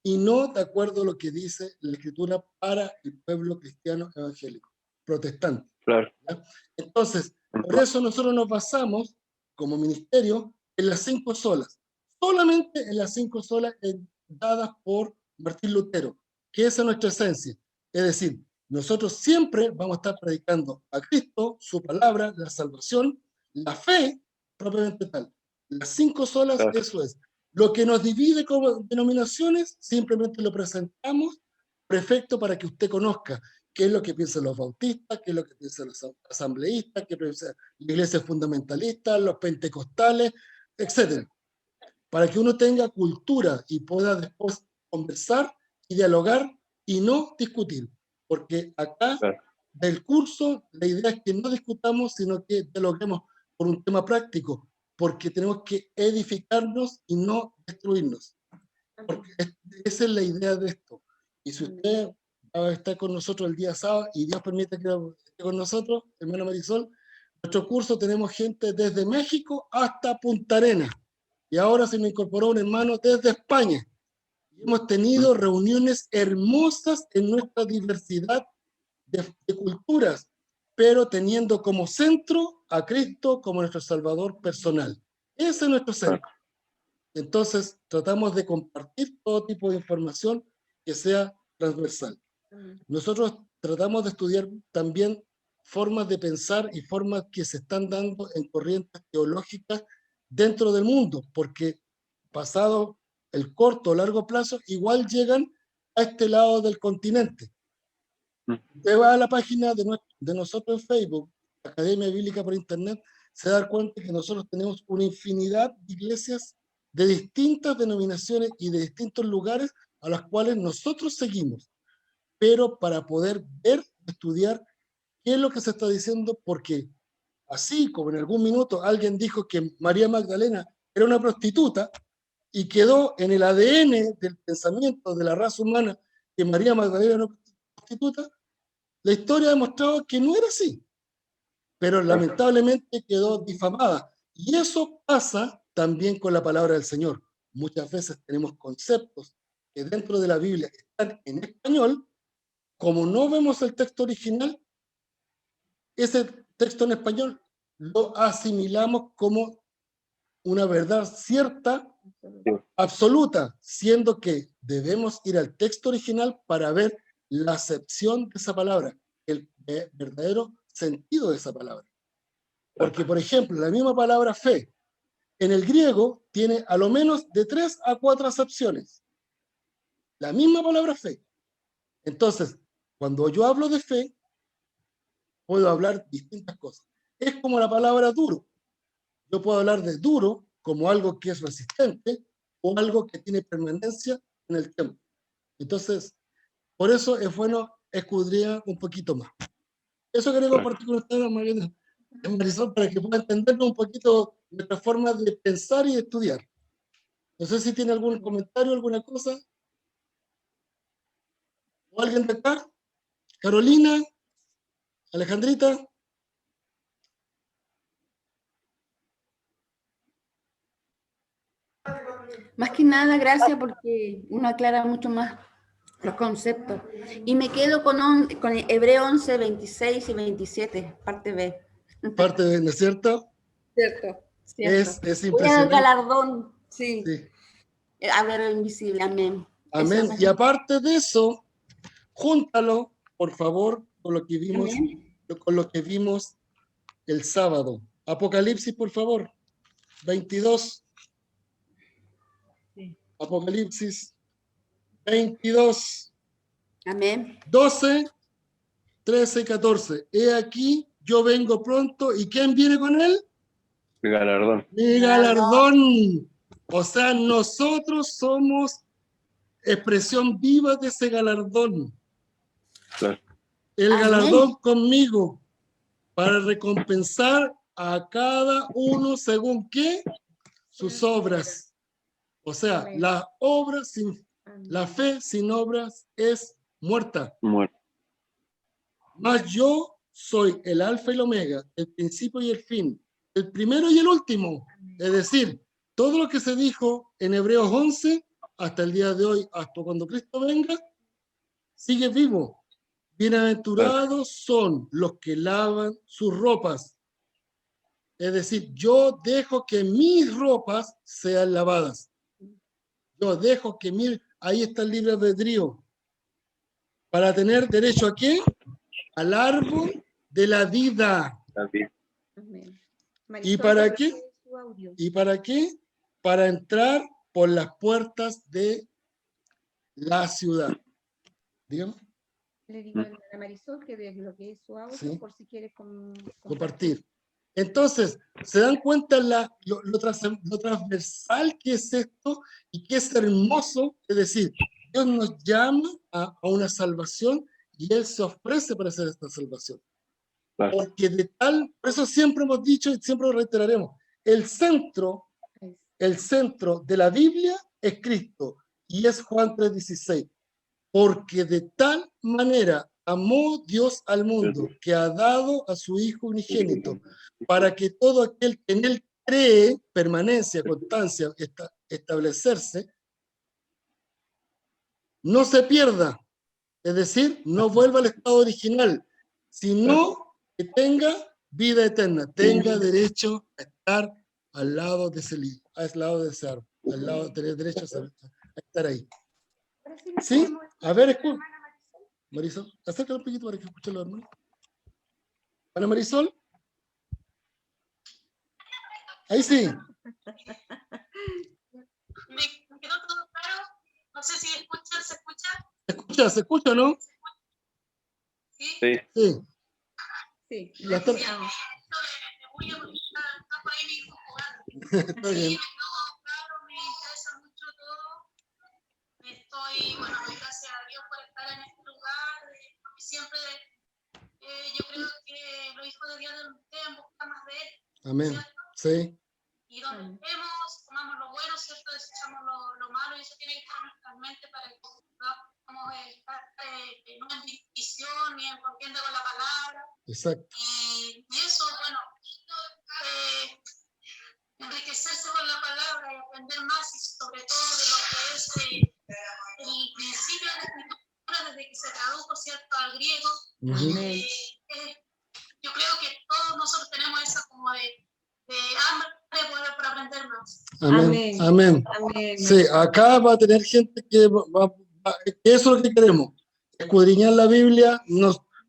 y no de acuerdo a lo que dice la Escritura para el pueblo cristiano evangélico, protestante. Claro. ¿Ya? Entonces, por eso nosotros nos basamos como ministerio en las 5 solas, solamente en las 5 solas dadas por Martín Lutero, que esa es nuestra esencia. Es decir, nosotros siempre vamos a estar predicando a Cristo, su palabra, la salvación, la fe, propiamente tal. Las 5 solas, Claro. eso es. Lo que nos divide como denominaciones, simplemente lo presentamos perfecto para que usted conozca qué es lo que piensan los bautistas, qué es lo que piensan los asambleístas, qué piensa la iglesia fundamentalista, los pentecostales, etc. Para que uno tenga cultura y pueda después conversar y dialogar y no discutir. Porque acá, Claro. del curso, la idea es que no discutamos, sino que dialoguemos por un tema práctico, porque tenemos que edificarnos y no destruirnos. Porque esa es la idea de esto. Y si usted va a estar con nosotros el día sábado y Dios permite que esté con nosotros, hermana Marisol, nuestro curso tenemos gente desde México hasta Punta Arenas. Y ahora se me incorporó un hermano desde España. Y hemos tenido reuniones hermosas en nuestra diversidad de culturas, pero teniendo como centro a Cristo como nuestro Salvador personal. Ese es nuestro centro. Entonces, tratamos de compartir todo tipo de información que sea transversal. Nosotros tratamos de estudiar también formas de pensar y formas que se están dando en corrientes teológicas dentro del mundo, porque pasado el corto o largo plazo, igual llegan a este lado del continente. Usted va a la página de nosotros en Facebook, Academia Bíblica por Internet, se da cuenta que nosotros tenemos una infinidad de iglesias de distintas denominaciones y de distintos lugares a las cuales nosotros seguimos, pero para poder ver, estudiar qué es lo que se está diciendo, porque así como en algún minuto alguien dijo que María Magdalena era una prostituta, y quedó en el ADN del pensamiento de la raza humana que María Magdalena era prostituta, la historia ha demostrado que no era así, pero lamentablemente quedó difamada. Y eso pasa también con la palabra del Señor. Muchas veces tenemos conceptos que dentro de la Biblia están en español, como no vemos el texto original, ese texto en español lo asimilamos como una verdad cierta, absoluta, siendo que debemos ir al texto original para ver la acepción de esa palabra, el verdadero sentido de esa palabra. Porque, por ejemplo, la misma palabra fe, en el griego tiene a lo menos de 3 a 4 acepciones. La misma palabra fe. Entonces, cuando yo hablo de fe, puedo hablar distintas cosas. Es como la palabra duro. Yo puedo hablar de duro como algo que es resistente o algo que tiene permanencia en el tiempo. Entonces, por eso es bueno escudriñar un poquito más. Eso quería compartir con ustedes, Marisol, para que puedan entender un poquito nuestra forma de pensar y de estudiar. No sé si tiene algún comentario, alguna cosa. ¿O alguien de acá? Carolina, Alejandrita. Más que nada, gracias porque uno aclara mucho más los conceptos. Y me quedo con Hebreo 11, 26 y 27, parte B. Parte de, ¿no es cierto? Cierto, Es Voy al impresionante. galardón, sí. Sí. A ver lo invisible, amén. Amén. Eso, Y aparte de eso, júntalo, por favor, con lo que vimos, amén. con lo que vimos el sábado. Apocalipsis, por favor. 22. Sí. Apocalipsis 22. Amén. 12, 13 y 14. He aquí, yo vengo pronto. ¿Y quién viene con él? El galardón. Mi galardón. O sea, nosotros somos expresión viva de ese galardón. Claro. El Amén. galardón conmigo para recompensar a cada uno según qué sus obras. O sea, la obra sin la fe sin obras es muerta. Muerto. Mas yo soy el alfa y el omega, el principio y el fin, el primero y el último. Es decir, todo lo que se dijo en Hebreos 11 hasta el día de hoy, hasta cuando Cristo venga, sigue vivo. Bienaventurados son los que lavan sus ropas. Es decir, yo dejo que mis ropas sean lavadas. Yo dejo que ahí está el libre albedrío. Para tener derecho a qué? Al árbol de la vida. También. ¿Y para qué? ¿Y para qué? Para entrar por las puertas de la ciudad. Dígame. Le digo a Marisol que desbloquee su audio, Sí. por si quiere Compartir. Entonces, ¿se dan cuenta lo transversal que es esto y que es hermoso? Es decir, Dios nos llama a una salvación y Él se ofrece para hacer esta salvación. Claro. Porque por eso siempre hemos dicho y siempre lo reiteraremos, el centro de la Biblia es Cristo y es Juan 3:16. Porque de tal manera amó Dios al mundo que ha dado a su Hijo unigénito para que todo aquel que en él cree, permanencia, constancia, establecerse, no se pierda, es decir, no vuelva al estado original, sino que tenga vida eterna, tenga derecho a estar al lado de ese libro, al lado de ese árbol, al lado, tener derecho a estar ahí. ¿Sí? A ver, escucha. Marisol, acércate un poquito para que escuchen los hermanos. Ana Marisol. Ahí sí. Me quedó todo claro. No sé si escuchan, ¿se escucha? ¿Se escucha, no? Sí. Sí. Sí. Sí. La está... Está por ahí mi hijo jugando. Está bien. Sí, me quedó claro, me interesa mucho todo. Doy gracias a Dios por estar en este lugar, porque siempre yo creo que los hijos de Dios deben buscar más de Él. Amén. ¿Cierto? Sí. Y donde estemos, tomamos lo bueno, ¿cierto? Desechamos lo Exacto. Y eso, bueno, enriquecerse con la palabra y aprender más, y sobre todo de lo que es el principio de la escritura, desde que se tradujo, ¿cierto?, al griego. Amén. Yo creo que todos nosotros tenemos esa como de hambre por aprender más. Amén. Amén. Amén. Amén. Sí, acá va a tener gente que que eso es lo que queremos, escudriñar la Biblia.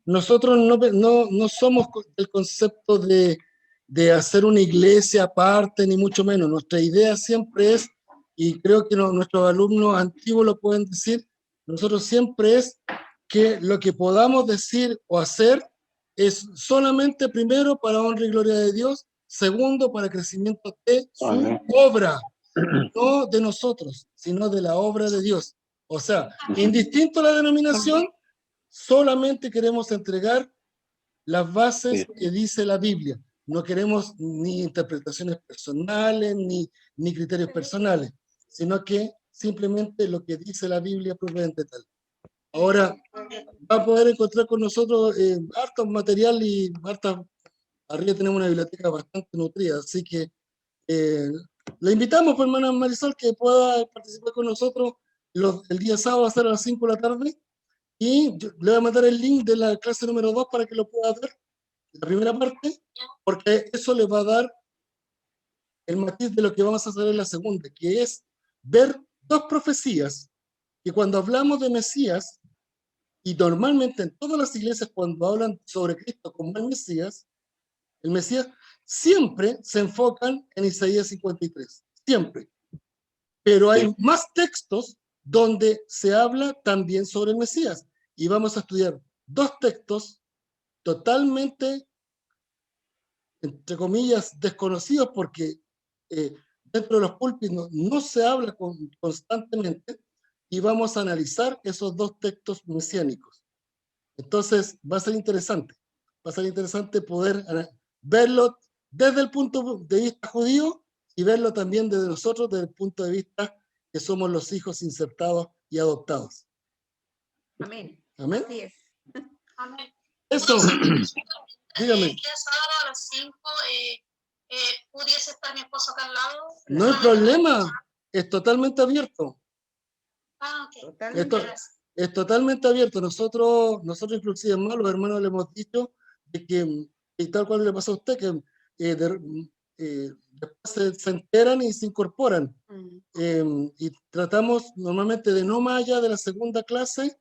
Nosotros no somos el concepto de hacer una iglesia aparte, ni mucho menos. Nuestra idea siempre es, y creo que nuestros alumnos antiguos lo pueden decir, nosotros siempre es que lo que podamos decir o hacer es solamente, primero, para honra y gloria de Dios, segundo, para crecimiento de su Amén. obra, no de nosotros, sino de la obra de Dios. O sea, indistinto a la denominación, solamente queremos entregar las bases Sí. que dice la Biblia. No queremos ni interpretaciones personales, ni criterios personales, sino que simplemente lo que dice la Biblia propiamente tal. Ahora, va a poder encontrar con nosotros harto material y arriba tenemos una biblioteca bastante nutrida, así que le invitamos, pues, hermana Marisol, que pueda participar con nosotros el día sábado a ser a las 5 de la tarde, y le voy a mandar el link de la clase número 2 para que lo pueda ver, la primera parte, porque eso le va a dar el matiz de lo que vamos a hacer en la segunda, que es ver dos profecías, que cuando hablamos de Mesías, y normalmente en todas las iglesias cuando hablan sobre Cristo como el Mesías siempre se enfocan en Isaías 53, siempre. Pero hay más textos donde se habla también sobre el Mesías. Y vamos a estudiar dos textos totalmente, entre comillas, desconocidos, porque dentro de los púlpitos no se habla constantemente, y vamos a analizar esos dos textos mesiánicos. Entonces va a ser interesante poder verlo desde el punto de vista judío y verlo también desde nosotros, desde el punto de vista que somos los hijos insertados y adoptados. Amén. ¿Amén? Así es. Amén. Eso, dígame. ¿Qué sábado a las 5 pudiese estar mi esposo acá al lado? No hay problema, es totalmente abierto. Ah, ok. Totalmente. Es totalmente abierto. Nosotros inclusive más, los hermanos le hemos dicho de que, y tal cual le pasó a usted, que después se enteran y se incorporan. Y tratamos normalmente de no más allá de la segunda clase,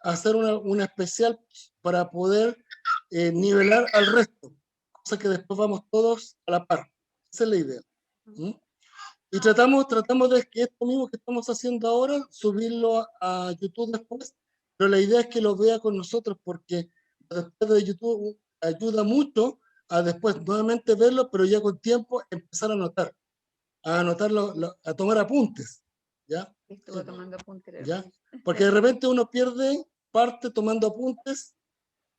hacer una especial para poder nivelar al resto, cosa que después vamos todos a la par. Esa es la idea. ¿Mm? Y tratamos de que esto mismo que estamos haciendo ahora, subirlo a YouTube después, pero la idea es que lo vea con nosotros, porque después de YouTube ayuda mucho a después nuevamente verlo, pero ya con tiempo empezar a anotarlo, a tomar apuntes, ¿ya? Estuvo tomando apuntes. ¿Ya? Porque de repente uno pierde parte tomando apuntes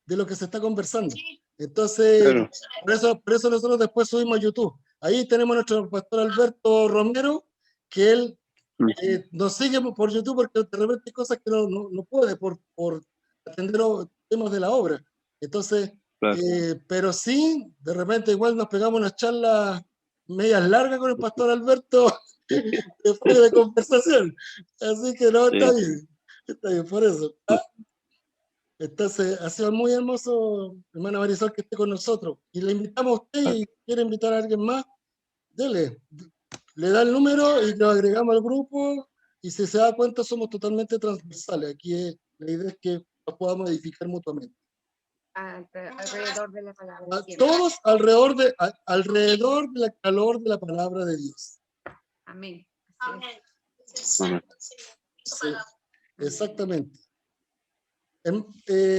de lo que se está conversando. Entonces, Claro. por eso nosotros después subimos a YouTube. Ahí tenemos a nuestro pastor Alberto Romero, que él nos sigue por YouTube, porque de repente hay cosas que no puede por atender los temas de la obra. Entonces, Claro. pero sí, de repente igual nos pegamos unas charlas medias largas con el pastor Alberto después de conversación. Así que no, está bien, por eso. Entonces, ha sido muy hermoso, hermana Marisol, que esté con nosotros. Y le invitamos a usted, y quiere invitar a alguien más, dele. Le da el número y lo agregamos al grupo, y si se da cuenta, somos totalmente transversales. Aquí la idea es que nos podamos edificar mutuamente. Alrededor de la palabra. Todos alrededor del calor de la palabra de Dios. Amén. Amén. Sí, exactamente.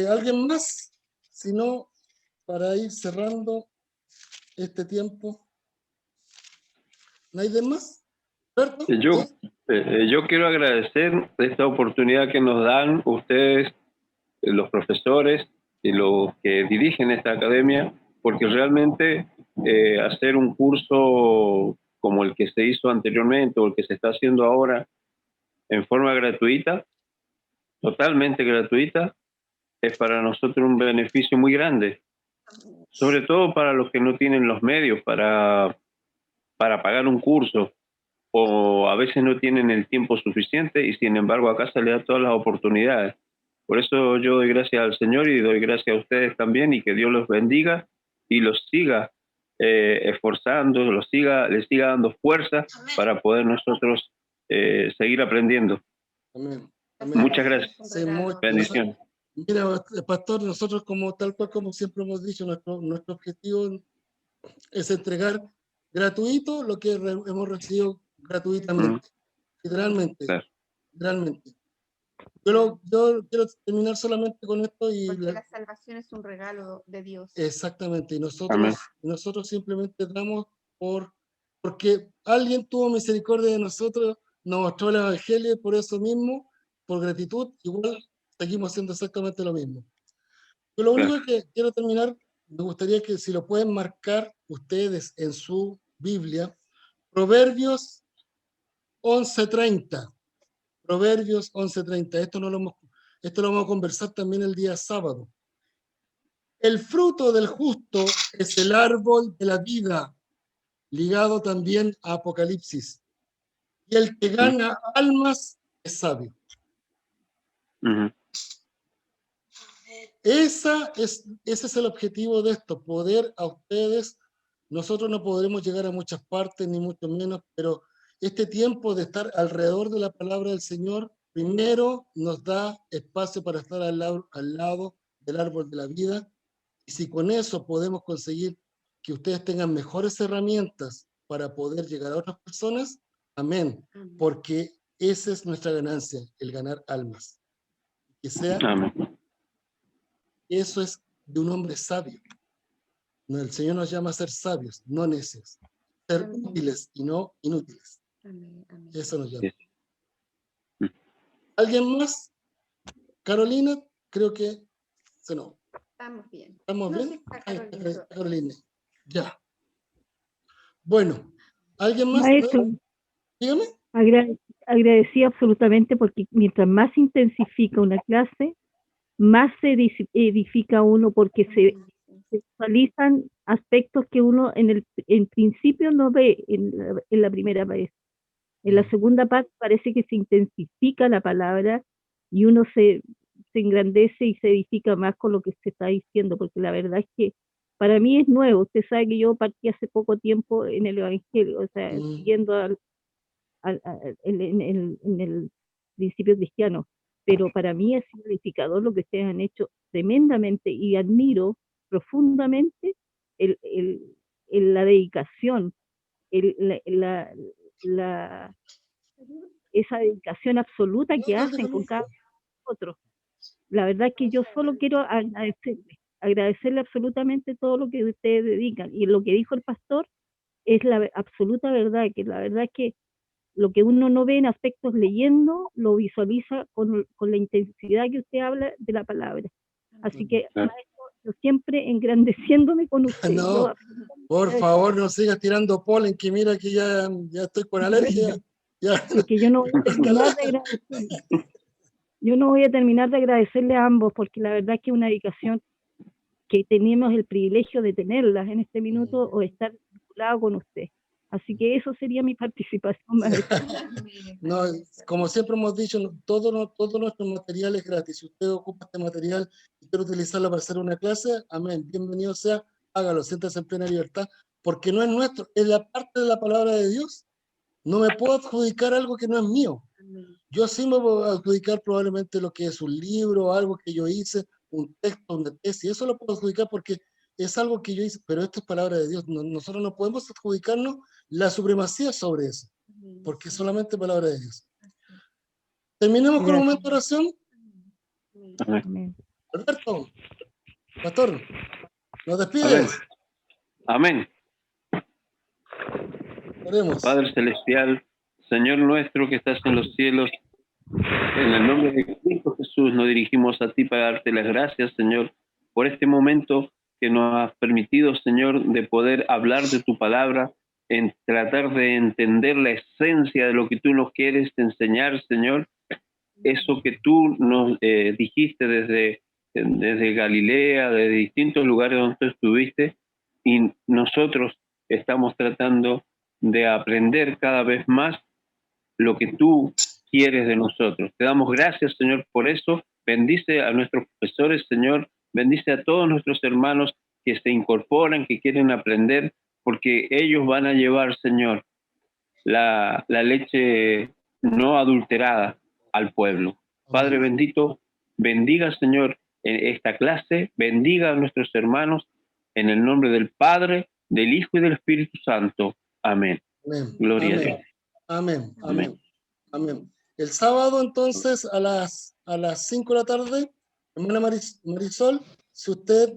¿Alguien más? Si no, para ir cerrando este tiempo. ¿No hay de más? ¿Cierto? Yo quiero agradecer esta oportunidad que nos dan ustedes, los profesores y los que dirigen esta academia, porque realmente hacer un curso como el que se hizo anteriormente o el que se está haciendo ahora en forma gratuita, totalmente gratuita, es para nosotros un beneficio muy grande, Sobre todo para los que no tienen los medios para pagar un curso, o a veces no tienen el tiempo suficiente y sin embargo acá se les da todas las oportunidades. Por eso yo doy gracias al Señor y doy gracias a ustedes también, y que Dios los bendiga y los siga esforzando, les siga dando fuerza para poder nosotros seguir aprendiendo. Amén. Muchas gracias. Sí, muchas Bendiciones. Mira, pastor, nosotros tal cual como siempre hemos dicho, nuestro objetivo es entregar gratuito lo que hemos recibido gratuitamente, literalmente, Claro. literalmente. Yo quiero terminar solamente con esto y Porque la salvación es un regalo de Dios. exactamente, y Amén. nosotros simplemente damos porque alguien tuvo misericordia de nosotros, nos mostró el evangelio, y por eso mismo, por gratitud, igual seguimos haciendo exactamente lo mismo. Yo lo único que quiero terminar, me gustaría que si lo pueden marcar ustedes en su Biblia, Proverbios 11:30. Proverbios 11:30. Esto lo vamos a conversar también el día sábado. El fruto del justo es el árbol de la vida, ligado también a Apocalipsis. Y el que gana almas es sabio. Ujú. Ese es el objetivo de esto, poder a ustedes. Nosotros no podremos llegar a muchas partes, ni mucho menos, pero este tiempo de estar alrededor de la palabra del Señor, primero nos da espacio para estar al lado del árbol de la vida. Y si con eso podemos conseguir que ustedes tengan mejores herramientas para poder llegar a otras personas, amén, porque esa es nuestra ganancia, el ganar almas. Que sea, Amén. eso es de un hombre sabio. No, el Señor nos llama a ser sabios, no necios. Ser Amén. útiles y no inútiles. Amén, amén. Eso nos llama. Sí. ¿Alguien más? Carolina, creo que no. Estamos bien. ¿Estamos No, bien? sí está Ahí Carolina. está Carolina. Ya. Bueno, ¿alguien más? Maestro, Dígame. agradecí absolutamente, porque mientras más se intensifica una clase, más se edifica uno, porque se visualizan aspectos que uno en principio no ve en la primera vez. En la segunda parte parece que se intensifica la palabra y uno se engrandece y se edifica más con lo que se está diciendo, porque la verdad es que para mí es nuevo. Usted sabe que yo partí hace poco tiempo en el Evangelio, o sea, siguiendo en el principio cristiano, pero para mí es edificador lo que ustedes han hecho tremendamente, y admiro profundamente la dedicación, esa dedicación absoluta que hacen con cada otro. La verdad es que yo solo quiero agradecerle absolutamente todo lo que ustedes dedican, y lo que dijo el pastor es la absoluta verdad, que la verdad es que lo que uno no ve en aspectos leyendo, lo visualiza con la intensidad que usted habla de la palabra. Así que, maestro, yo siempre engrandeciéndome con usted. No, por favor, no sigas tirando polen, que mira que ya estoy con alergia. Ya. Porque yo no voy a terminar de agradecerle. Yo no voy a terminar de agradecerle a ambos, porque la verdad es que es una dedicación que tenemos el privilegio de tenerlas en este minuto, o estar vinculado con usted. Así que eso sería mi participación, maestro. No, como siempre hemos dicho, todo nuestro material es gratis. Si usted ocupa este material y quiere utilizarlo para hacer una clase, amén, bienvenido sea, hágalo, siéntase en plena libertad, porque no es nuestro, es la parte de la palabra de Dios. No me puedo adjudicar algo que no es mío. Yo sí me puedo adjudicar probablemente lo que es un libro, algo que yo hice, un texto, una tesis, eso lo puedo adjudicar porque es algo que yo hice, pero esto es palabra de Dios. Nosotros no podemos adjudicarnos la supremacía sobre eso, porque es solamente palabra de Dios. Terminemos con un momento de oración. Amén. Alberto, pastor, nos despides. Amén. Oremos. Padre Celestial, Señor nuestro que estás en los cielos, en el nombre de Cristo Jesús nos dirigimos a ti para darte las gracias, Señor, por este momento que nos has permitido, Señor, de poder hablar de tu palabra, en tratar de entender la esencia de lo que tú nos quieres enseñar, Señor. Eso que tú nos dijiste desde desde Galilea, de distintos lugares donde tú estuviste, y nosotros estamos tratando de aprender cada vez más lo que tú quieres de nosotros. Te damos gracias, Señor, por eso. Bendice a nuestros profesores, Señor. Bendice a todos nuestros hermanos que se incorporan, que quieren aprender, porque ellos van a llevar, Señor, la leche no adulterada al pueblo. Padre bendito, bendiga, Señor, en esta clase, bendiga a nuestros hermanos, en el nombre del Padre, del Hijo y del Espíritu Santo. Amén. Amén. Gloria Amén. a Dios. Amén. Amén. Amén. Amén. El sábado, entonces, a las 5 de la tarde, hermana Marisol, si usted,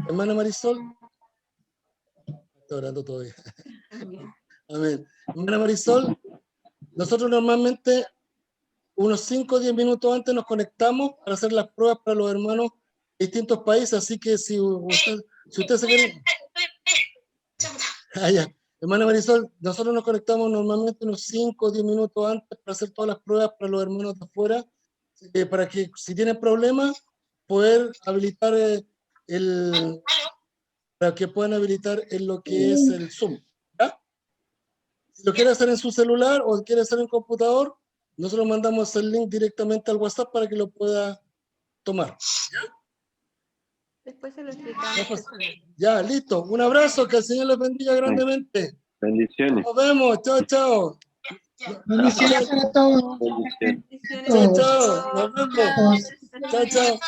hermana Marisol, estoy orando todavía. Amén. Hermana Marisol, nosotros normalmente unos 5 o 10 minutos antes nos conectamos para hacer las pruebas para los hermanos de distintos países, así que si usted se quiere... Ya. Hermana Marisol, nosotros nos conectamos normalmente unos 5 o 10 minutos antes para hacer todas las pruebas para los hermanos de afuera, para que si tienen problemas, poder habilitar para que puedan habilitar en lo que es el Zoom. ¿Ya? Si lo quiere hacer en su celular o quiere hacer en computador, nosotros mandamos el link directamente al WhatsApp para que lo pueda tomar. Después se lo explicamos. Ya, listo. Un abrazo, que el Señor les bendiga grandemente. Bendiciones. Nos vemos. Chao, chao. Bendiciones para todos. Bendiciones. Chao, chao. Nos vemos. Chao, chao. Chao, chao,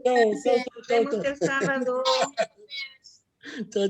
chao, Nos vemos chao. el sábado. Chao.